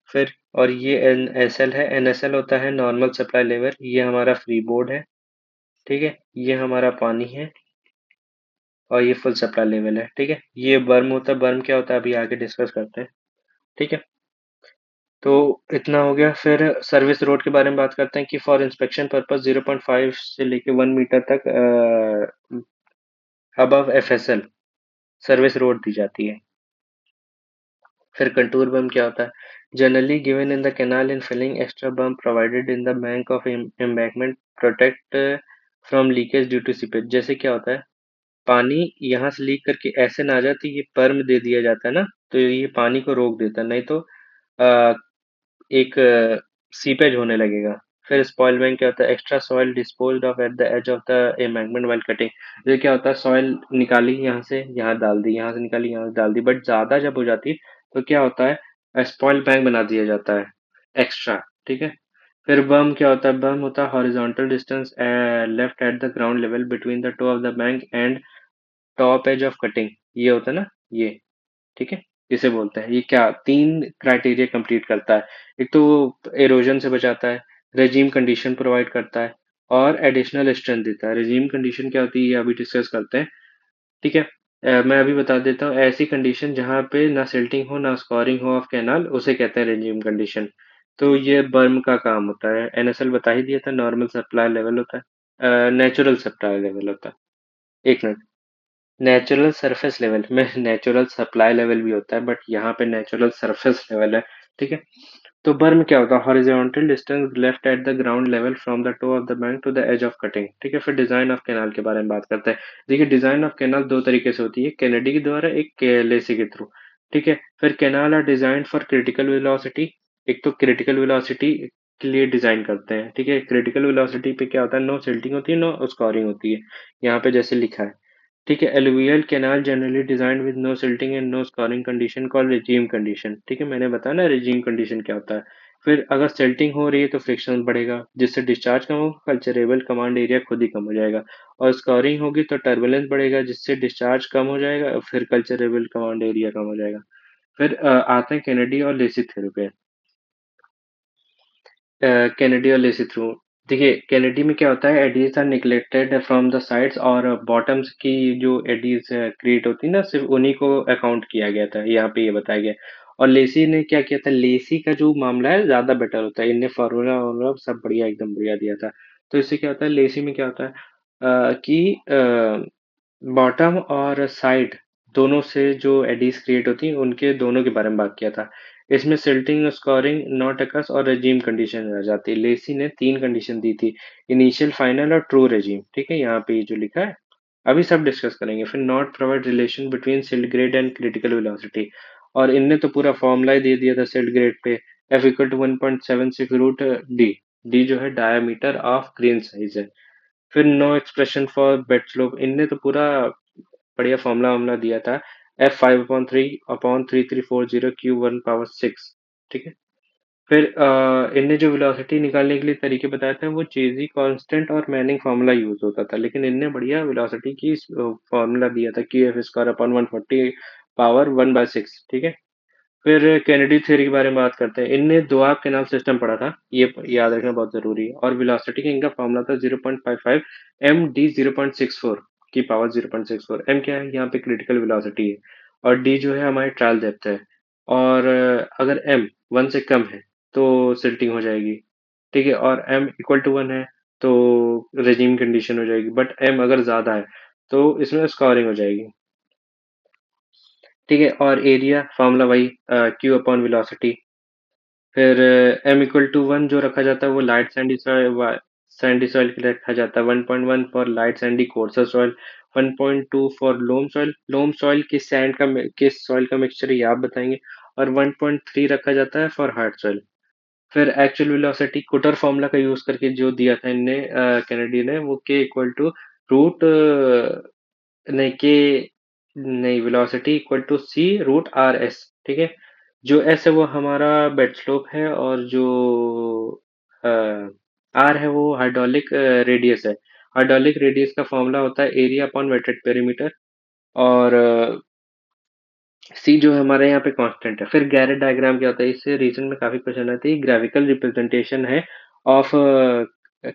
फिर और ये NSL है, NSL होता है नॉर्मल सप्लाई लेवल, ये हमारा फ्री बोर्ड है, ठीक है। ये हमारा पानी है, और ये फुल सप्लाई लेवल है, ठीक है। ये बर्म होता है, बर्म क्या होता है अभी आगे डिस्कस करते हैं, ठीक है। तो इतना हो गया। फिर सर्विस रोड के बारे में बात करते हैं कि फॉर इंस्पेक्शन पर्पस 0.5 से लेके 1 मीटर तक अबव FSL सर्विस रोड दी जाती है। फिर कंटूर बम क्या होता है? Generally given in the canal in filling extra berm provided in the bank of embankment protect from leakage due to seepage. जैसे क्या होता है, पानी यहाँ से लीक करके ऐसे ना आ जाती, ये पर्म दे दिया जाता है ना, तो ये पानी को रोक देता है, नहीं तो आ, एक सीपेज होने लगेगा। फिर स्पॉइल बैंक क्या होता है? Extra soil disposed of at the edge of the embankment while cutting. ये क्या होता है? सॉइल निकाली यहाँ से यहाँ डाल दी, यहाँ से निकाली यहाँ से डाल दी, बट ज्यादा जब हो जाती है तो क्या होता है? स्पॉइल बैंक बना दिया जाता है एक्स्ट्रा, ठीक है। फिर बम क्या होता है? बम होता है horizontal distance left at the ground level between the toe of the bank and top edge of cutting. ये होता है ना, ये, ठीक है। इसे बोलते हैं, ये क्या 3 क्राइटेरिया कंप्लीट करता है? एक तो एरोजन से बचाता है, रेजीम कंडीशन प्रोवाइड करता है, और एडिशनल स्ट्रेंथ देता है। रेजीम कंडीशन क्या होती है ये अभी डिस्कस करते हैं, ठीक है। मैं अभी बता देता हूँ, ऐसी कंडीशन जहाँ पे ना सिल्टिंग हो ना स्कोरिंग हो ऑफ कैनाल, उसे कहते हैं रेजीम कंडीशन। तो ये बर्म का काम होता है। NSL बता ही दिया था, नॉर्मल सप्लाई लेवल होता है, नेचुरल सप्लाई लेवल होता है। एक मिनट, नेचुरल सरफेस लेवल में नेचुरल सप्लाई लेवल भी होता है, बट यहाँ पे नेचुरल सरफेस लेवल है, ठीक है। तो बर्म क्या होता है? Horizontal distance left at the ground level from the toe of the bank to the edge of cutting, ठीक है। फिर डिजाइन ऑफ कैनाल के बारे में बात करते हैं। देखिए डिजाइन ऑफ कैनाल दो तरीके से होती है, कैनेडी के द्वारा, एक लेसी के थ्रू, ठीक है। फिर canal are design for critical velocity. एक तो क्रिटिकल वेलोसिटी के लिए डिजाइन करते हैं, ठीक है। क्रिटिकल वेलोसिटी पे क्या होता है? नो सिल्टिंग होती है, नो स्कोरिंग होती है, यहाँ पे जैसे लिखा है, ठीक है। Alluvial canal generally designed with no silting and no scouring condition called regime condition, ठीक है। मैंने बताया ना रिजीम कंडीशन क्या होता है। फिर अगर सिल्टिंग हो रही है तो फ्रिक्शन बढ़ेगा, जिससे डिस्चार्ज कम होगा, कल्चरेबल कमांड एरिया खुद ही कम हो जाएगा। और स्कॉरिंग होगी तो टर्बुलेंस बढ़ेगा, जिससे डिस्चार्ज कम हो जाएगा, और फिर कल्चरेबल कमांड एरिया कम हो जाएगा। फिर आते हैं कैनेडी और लेसी थ्योरी पे। कैनेडी और लेसी थ्रू, देखिए कैनेडी में क्या होता है? Eddies are neglected from the sides, और बॉटम्स की जो एडीज क्रिएट होती है ना, सिर्फ उन्हीं को अकाउंट किया गया था, यहाँ पे ये बताया गया। और लेसी ने क्या किया था? लेसी का जो मामला है ज्यादा बेटर होता है, इनने फॉर्मूला वॉर्मूला सब बढ़िया एकदम बढ़िया दिया था। तो इससे क्या होता है? लेसी में क्या होता है कि बॉटम और साइड दोनों से जो एडीज क्रिएट होती हैं उनके दोनों के बारे में बात किया था। इसमें सिल्टिंग, स्कोरिंग, नॉट अकर्स और रेजीम कंडीशन आ जाती है। लेसी ने 3 कंडीशन दी थी, इनिशियल, फाइनल और ट्रू रेजीम, ठीक है। यहाँ पे ये जो लिखा है अभी सब डिस्कस करेंगे। फिर not provide relation between silt grade and critical velocity, और इनने तो पूरा फॉर्मूला ही दे दिया था सिल्ट ग्रेड पे, F = 1.76 रूट डी, डी जो है डायमीटर ऑफ ग्रेन साइज है। फिर no expression for bed slope, इनने तो पूरा बढ़िया फॉर्मूला वार्मूला दिया था। F5/3/3340 Q1 power 6, ठीक है। फिर इनने जो वेलोसिटी निकालने के लिए तरीके बताए थे वो चेजी कांस्टेंट और मैनिंग फार्मूला यूज होता था, लेकिन इनने बढ़िया वेलोसिटी की फार्मूला दिया था QF² /140 power 1/6, ठीक है। फिर कैनेडी थ्योरी के बारे में बात करते हैं। इनने दोआब कैनाल सिस्टम पढ़ा था, ये याद रखना बहुत जरूरी है। और वेलोसिटी का इनका फॉर्मूला था 0.55 m d 0.64 की पावर 0.64। m क्या है, यहाँ पे क्रिटिकल वेलोसिटी है, और d जो है हमारी ट्रायल डेप्थ है। और अगर m 1 से कम है तो सिल्टिंग हो जाएगी, ठीक है। और m इक्वल टू 1 है तो रेजिम कंडीशन हो जाएगी, बट m अगर ज्यादा है तो इसमें स्कोरिंग हो जाएगी, ठीक है। और एरिया फॉर्मूला वही Q/वेलोसिटी। फिर m = 1 जो रखा जाता है वो लाइट सैंडी सॉइल के लिए रखा जाता है। 1.1 for light sandy coarser soil, 1.2 for loam soil. Loam soil किस सॉइल का मिक्सचर है ये आप बताएंगे। और 1.3 रखा जाता है फॉर हार्ड सॉइल। फिर एक्चुअल वेलोसिटी कुटर फॉर्मूला का यूज करके जो दिया था इनने कैनेडी ने, वो रूट नहीं के नहीं वेलोसिटी C√RS, ठीक है। जो एस है वो हमारा बेड स्लोप है, और जो आर है वो हाइड्रोलिक रेडियस है। हाइड्रोलिक रेडियस का फॉर्मूला होता है एरिया अपॉन वेटेड पेरीमीटर। और सी जो है हमारे यहाँ पे कांस्टेंट है। फिर गैरेट डायग्राम क्या होता है, इससे रीजन में काफी क्वेश्चन आते हैं। ग्राफिकल रिप्रेजेंटेशन है of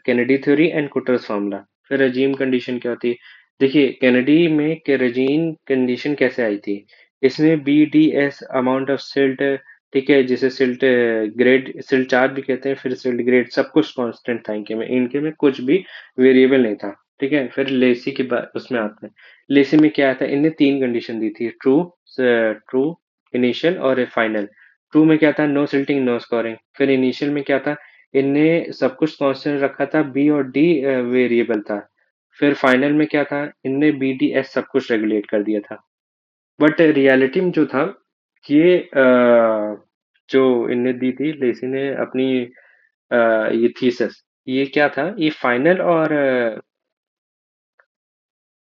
Kennedy theory and Kutter's formula. फिर रेजीम कंडीशन क्या होती है, देखिए कैनेडी में के रेजीम कंडीशन कैसे आई थी। इसमें BDS अमाउंट ऑफ सिल्ट, ठीक है, जिसे सिल्ट ग्रेड सिल्ट चार्ज भी कहते हैं, फिर सिल्ट ग्रेड, सब कुछ कांस्टेंट था इनके में कुछ भी वेरिएबल नहीं था, ठीक है। फिर लेसी के बाद उसमें आते हैं। लेसी में क्या था, इनने तीन कंडीशन दी थी, ट्रू, इनिशियल और फाइनल। ट्रू में क्या था, नो सिल्टिंग नो स्कोरिंग। फिर इनिशियल में क्या था, इनने सब कुछ कांस्टेंट रखा था, बी और डी वेरिएबल था। फिर फाइनल में क्या था, इनने BDS सब कुछ रेगुलेट कर दिया था। बट रियलिटी में जो था, ये जो इनने दी थी लेसी ने अपनी ये थीसिस, ये क्या था, ये फाइनल और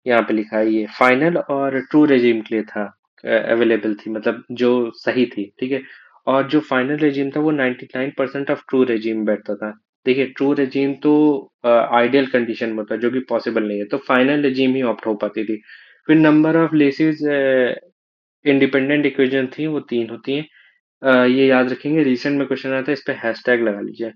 यहाँ पे लिखा है ये फाइनल और ट्रू रेजिम के लिए था, अवेलेबल थी, मतलब जो सही थी, ठीक है। और जो फाइनल रेजिम था वो 99% ऑफ ट्रू रेजिम बैठता था। देखिए ट्रू रेजिम तो आइडियल कंडीशन में होता है, जो कि पॉसिबल नहीं है, तो फाइनल रेजिम ही ऑप्ट हो पाती थी। फिर number of laces independent equation थी वो तीन होती हैं। ये याद रखेंगे, रिसेंट में क्वेश्चन आता है, इस पे हैशटैग लगा लीजिए।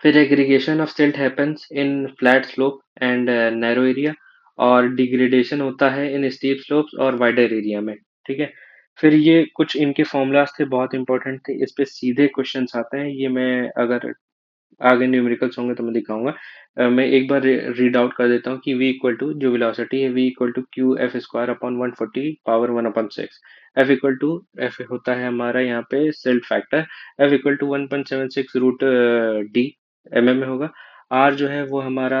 फिर aggregation of silt happens in flat slope and narrow area, और डिग्रेडेशन होता है इन स्टीप स्लोप्स और वाइडर एरिया में, ठीक है। फिर ये कुछ इनके फॉर्मूलाज थे, बहुत इंपॉर्टेंट थे, इस पे सीधे क्वेश्चंस आते हैं। ये मैं अगर आगे न्यूमेरिकल्स होंगे तो मैं दिखाऊंगा। मैं एक बार रीड आउट कर देता हूँ कि v इक्वल टू जो वेलोसिटी है, v equal to Q/F² /140 power 1/6। F होता है हमारा यहाँ पे silt factor, F equal to 1.76 root D mm में होगा। R जो है वो हमारा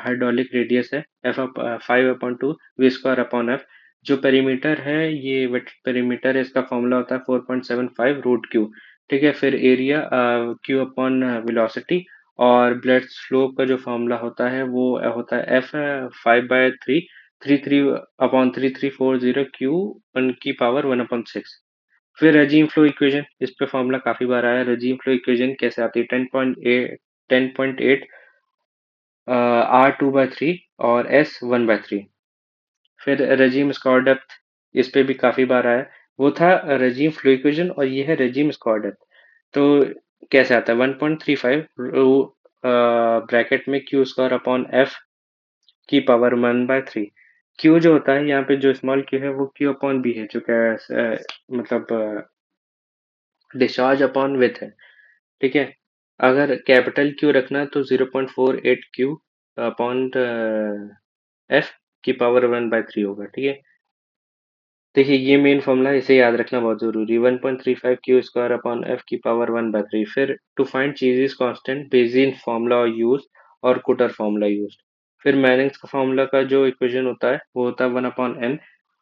हाइड्रोलिक रेडियस है, F5/2 V² /F। जो पेरीमीटर है ये वेट पेरीमीटर है, इसका फॉर्मूला होता है 4.75 रूट क्यू, ठीक है। फिर एरिया Q/वेलोसिटी। और ब्लड स्लोप का जो फॉर्मूला होता है वो होता है F5/3 फिर रेजिम फ्लो इक्वेशन, इस पे फॉर्मूला काफी बार आया। रेजिम फ्लो इक्वेशन कैसे आती है, 10.8 R2/3 और S1/3। फिर रेजिम स्कोर डेप्थ, इस पे भी काफी बार आया। वो था रेजिम फ्लो इक्वेशन, और ये है रेजिम स्कोर डेप्थ। तो कैसे आता है, 1.35 ब्रैकेट में Q² / F की पावर 1/3। क्यू जो होता है यहाँ पे, जो स्मॉल क्यू है वो Q/B है, जो मतलब डिस्चार्ज अपॉन विथ है, ठीक है। अगर कैपिटल क्यू रखना है तो 0.48 Q/F की पावर 1/3 होगा, ठीक है। देखिए ये मेन फॉर्मूला है, इसे याद रखना बहुत जरूरी है, 1.35 Q² / F की पावर 1/3। फिर to find Chezy's constant, Bazin formula use और कुटर फॉर्मूला यूज। फिर मैनिंग्स का फॉर्मूला का जो इक्वेशन होता है वो होता है 1/n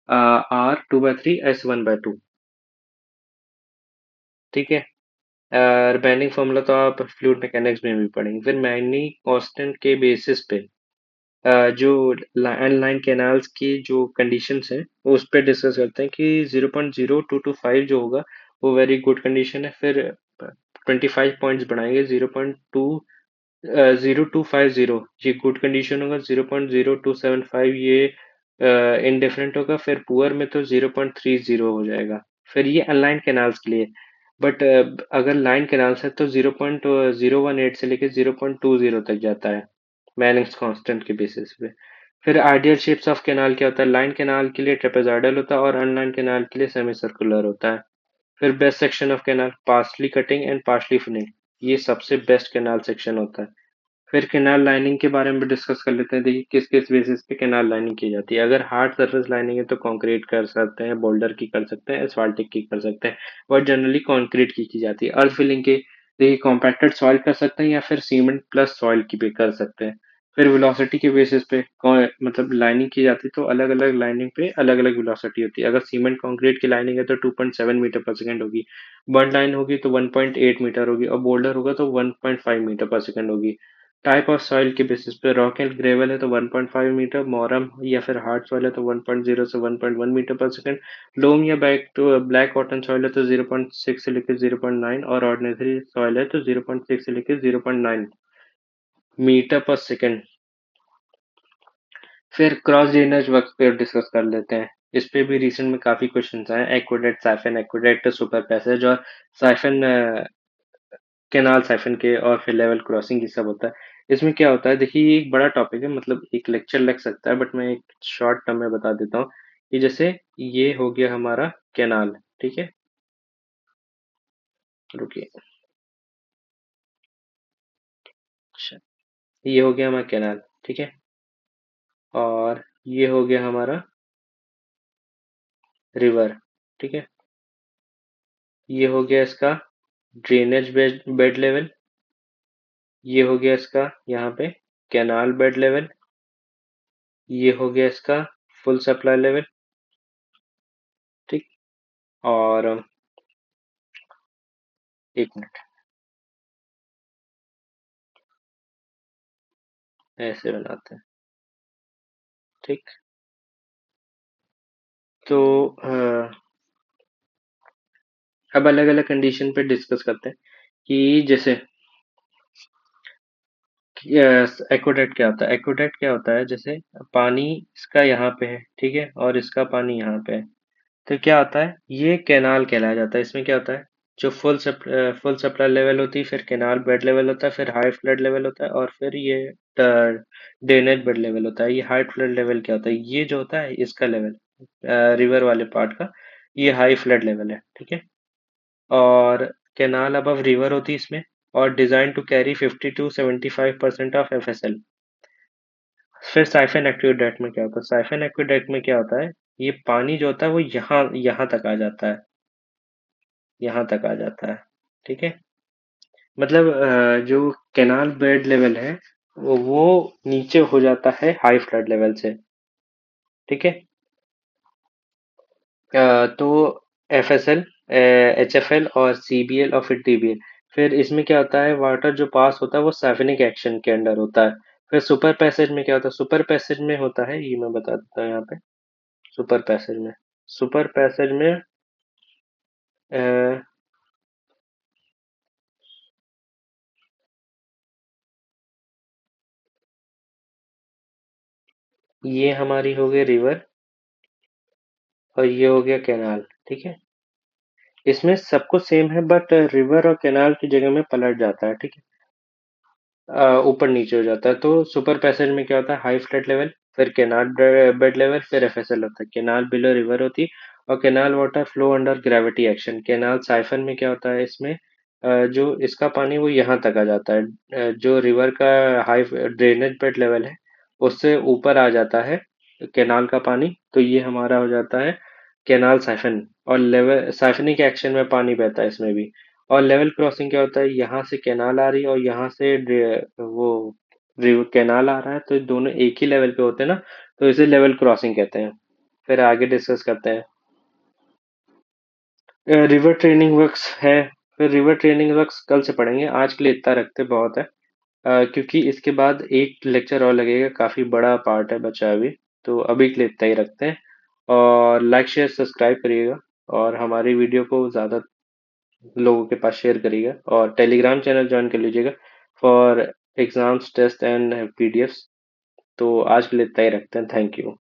R 2/3 S 1/2, ठीक है। बेंडिंग फॉर्मूला तो आप फ्लूइड मैकेनिक्स में भी पढ़ेंगे। फिर मैनी कांस्टेंट के बेसिस पे जो अनलाइन कैनाल्स की जो कंडीशंस हैं वो उस पे डिस्कस करते हैं कि 0.0225 जो होगा वो वेरी गुड कंडीशन है। फिर 25 पॉइंट्स बढ़ाएंगे, 0.250 ये गुड कंडीशन होगा, 0.0275 ये इनडिफरेंट होगा, फिर पुअर में तो 0.30 हो जाएगा। फिर ये अनलाइन कैनाल्स के लिए। बट अगर लाइन कैनाल्स है तो 0.018 से लेकर 0.20 तक जाता है मैनिंग्स कांस्टेंट के बेसिस पे। फिर आइडियल शेप्स ऑफ कैनाल क्या होता है? लाइन कैनाल के लिए ट्रेपेजॉइडल होता है और अनलाइन कैनाल के लिए सेमी सर्कुलर होता है। फिर best section of canal partially cutting and partially filling, ये सबसे बेस्ट कैनाल सेक्शन होता है। फिर कैनाल लाइनिंग के बारे में भी डिस्कस कर लेते हैं। देखिए किस किस बेसिस पे कैनाल लाइनिंग की जाती है। अगर हार्ड सरफेस लाइनिंग है तो कंक्रीट कर सकते हैं, बोल्डर की कर सकते हैं, एस्फाल्टिक की कर सकते हैं, और जनरली कंक्रीट की जाती है। अर्थ फिलिंग की देखिए कॉम्पैक्टेड सॉइल कर सकते हैं या फिर सीमेंट प्लस सॉइल की भी कर सकते हैं। फिर वेलोसिटी के बेसिस पे मतलब लाइनिंग की जाती है तो अलग अलग लाइनिंग पे अलग अलग वेलोसिटी होती है। अगर सीमेंट कंक्रीट की लाइनिंग है तो 2.7 मीटर पर सेकंड होगी, बर्ड लाइन होगी तो 1.8 मीटर होगी, और बोल्डर होगा तो 1.5 मीटर पर सेकंड होगी। टाइप ऑफ सॉइल के बेसिस पे रॉक एंड ग्रेवल है तो 1.5 मीटर, मोरम या फिर हार्ड सॉइल है तो 1.0 से 1.1 मीटर पर सेकंड, लोम या ब्लैक कॉटन सॉइल है तो 0.6 से लेकर 0.9, और ऑर्डिनरी सॉइल है तो 0.6 से लेकर 0.9 मीटर पर सेकंड। फिर क्रॉस ड्रेनेज वर्क पे डिस्कस कर लेते हैं। इस पे भी रिसेंट में काफी क्वेश्चंस आए। एक्वेडेक्ट सुपर पैसेज और साइफन कैनाल साइफन के, और फिर लेवल क्रॉसिंग ये सब होता है। इसमें क्या होता है देखिए, ये एक बड़ा टॉपिक है, मतलब एक लेक्चर लग सकता है, बट मैं एक शॉर्ट टर्म में बता देता हूँ कि जैसे ये हो गया हमारा कैनाल, ठीक है, रुकिए, अच्छा, ये हो गया हमारा कैनाल, ठीक है, और ये हो गया हमारा रिवर, ठीक है, ये हो गया इसका ड्रेनेज बेड लेवल, ये हो गया इसका यहाँ पे कैनाल बेड लेवल, ये हो गया इसका फुल सप्लाई लेवल, ठीक। और एक मिनट, ऐसे बनाते हैं, ठीक। तो अब अलग अलग कंडीशन पे डिस्कस करते हैं कि जैसे एक्वाडेक्ट क्या होता है। एक्वाडेक्ट क्या होता है, जैसे पानी इसका यहाँ पे है, ठीक है, और इसका पानी यहाँ पे है, तो क्या होता है, ये कैनाल कहलाया जाता है। इसमें क्या होता है, जो फुल सप्लाई लेवल होती है, फिर कैनाल बेड लेवल होता है, फिर हाई फ्लड लेवल होता है, और फिर ये ड्रेनेज बेड लेवल होता है। ये हाई फ्लड लेवल क्या होता है, ये जो होता है इसका लेवल रिवर वाले पार्ट का, ये हाई फ्लड लेवल है, ठीक है। और कैनाल अबव रिवर होती है इसमें, और design to carry 50 to 75% of FSL. फिर साइफन एक्वेडक्ट में क्या होता है, साइफन एक्वेडक्ट में क्या होता है, ये पानी जो होता है वो यहाँ यहाँ तक आ जाता है, यहाँ तक आ जाता है, ठीक है। मतलब जो कैनाल बेड लेवल है वो नीचे हो जाता है हाई फ्लड लेवल से, ठीक है। तो एफएसएल, एचएफएल और सीबीएल और फिर टीबीएल। फिर इसमें क्या होता है, वाटर जो पास होता है वो साइफनिक एक्शन के अंडर होता है। फिर सुपर पैसेज में क्या होता है, सुपर पैसेज में होता है, ये मैं बता देता हूँ यहाँ पे। सुपर पैसेज में, सुपर पैसेज में अ, ये हमारी हो गई रिवर, और ये हो गया कैनाल, ठीक है। इसमें सब कुछ सेम है, बट रिवर और कैनाल की जगह में पलट जाता है, ठीक है, ऊपर नीचे हो जाता है। तो सुपर पैसेज में क्या होता है, हाई फ्लड लेवल, फिर कैनाल बेड लेवल, फिर एफएसएल होता है। कैनाल बिलो रिवर होती है, और canal water flow under gravity action. Canal siphon में क्या होता है, इसमें जो इसका पानी वो यहाँ तक आ जाता है, जो रिवर का हाई ड्रेनेज बेड लेवल है उससे ऊपर आ जाता है कैनाल का पानी, तो ये हमारा हो जाता है कैनाल साइफन। और लेवल साइफनिक एक्शन में पानी बहता है इसमें भी। और लेवल क्रॉसिंग क्या होता है, यहाँ से कैनाल आ रही है और यहाँ से वो रिवर कैनाल आ रहा है, तो ये दोनों एक ही लेवल पे होते हैं ना, तो इसे लेवल क्रॉसिंग कहते हैं। फिर आगे डिस्कस करते हैं। रिवर ट्रेनिंग वर्क्स है, फिर रिवर ट्रेनिंग वर्क्स कल से पढ़ेंगे, आज के लिए इतना रखते बहुत है। क्योंकि इसके बाद एक लेक्चर और लगेगा, काफ़ी बड़ा पार्ट है बचा अभी, तो अभी के लिए इतना ही रखते हैं। और लाइक शेयर सब्सक्राइब करिएगा, और हमारी वीडियो को ज़्यादा लोगों के पास शेयर करिएगा, और टेलीग्राम चैनल ज्वाइन कर लीजिएगा for exams test and PDFs. तो आज के लिए इतना ही रखते हैं, थैंक यू।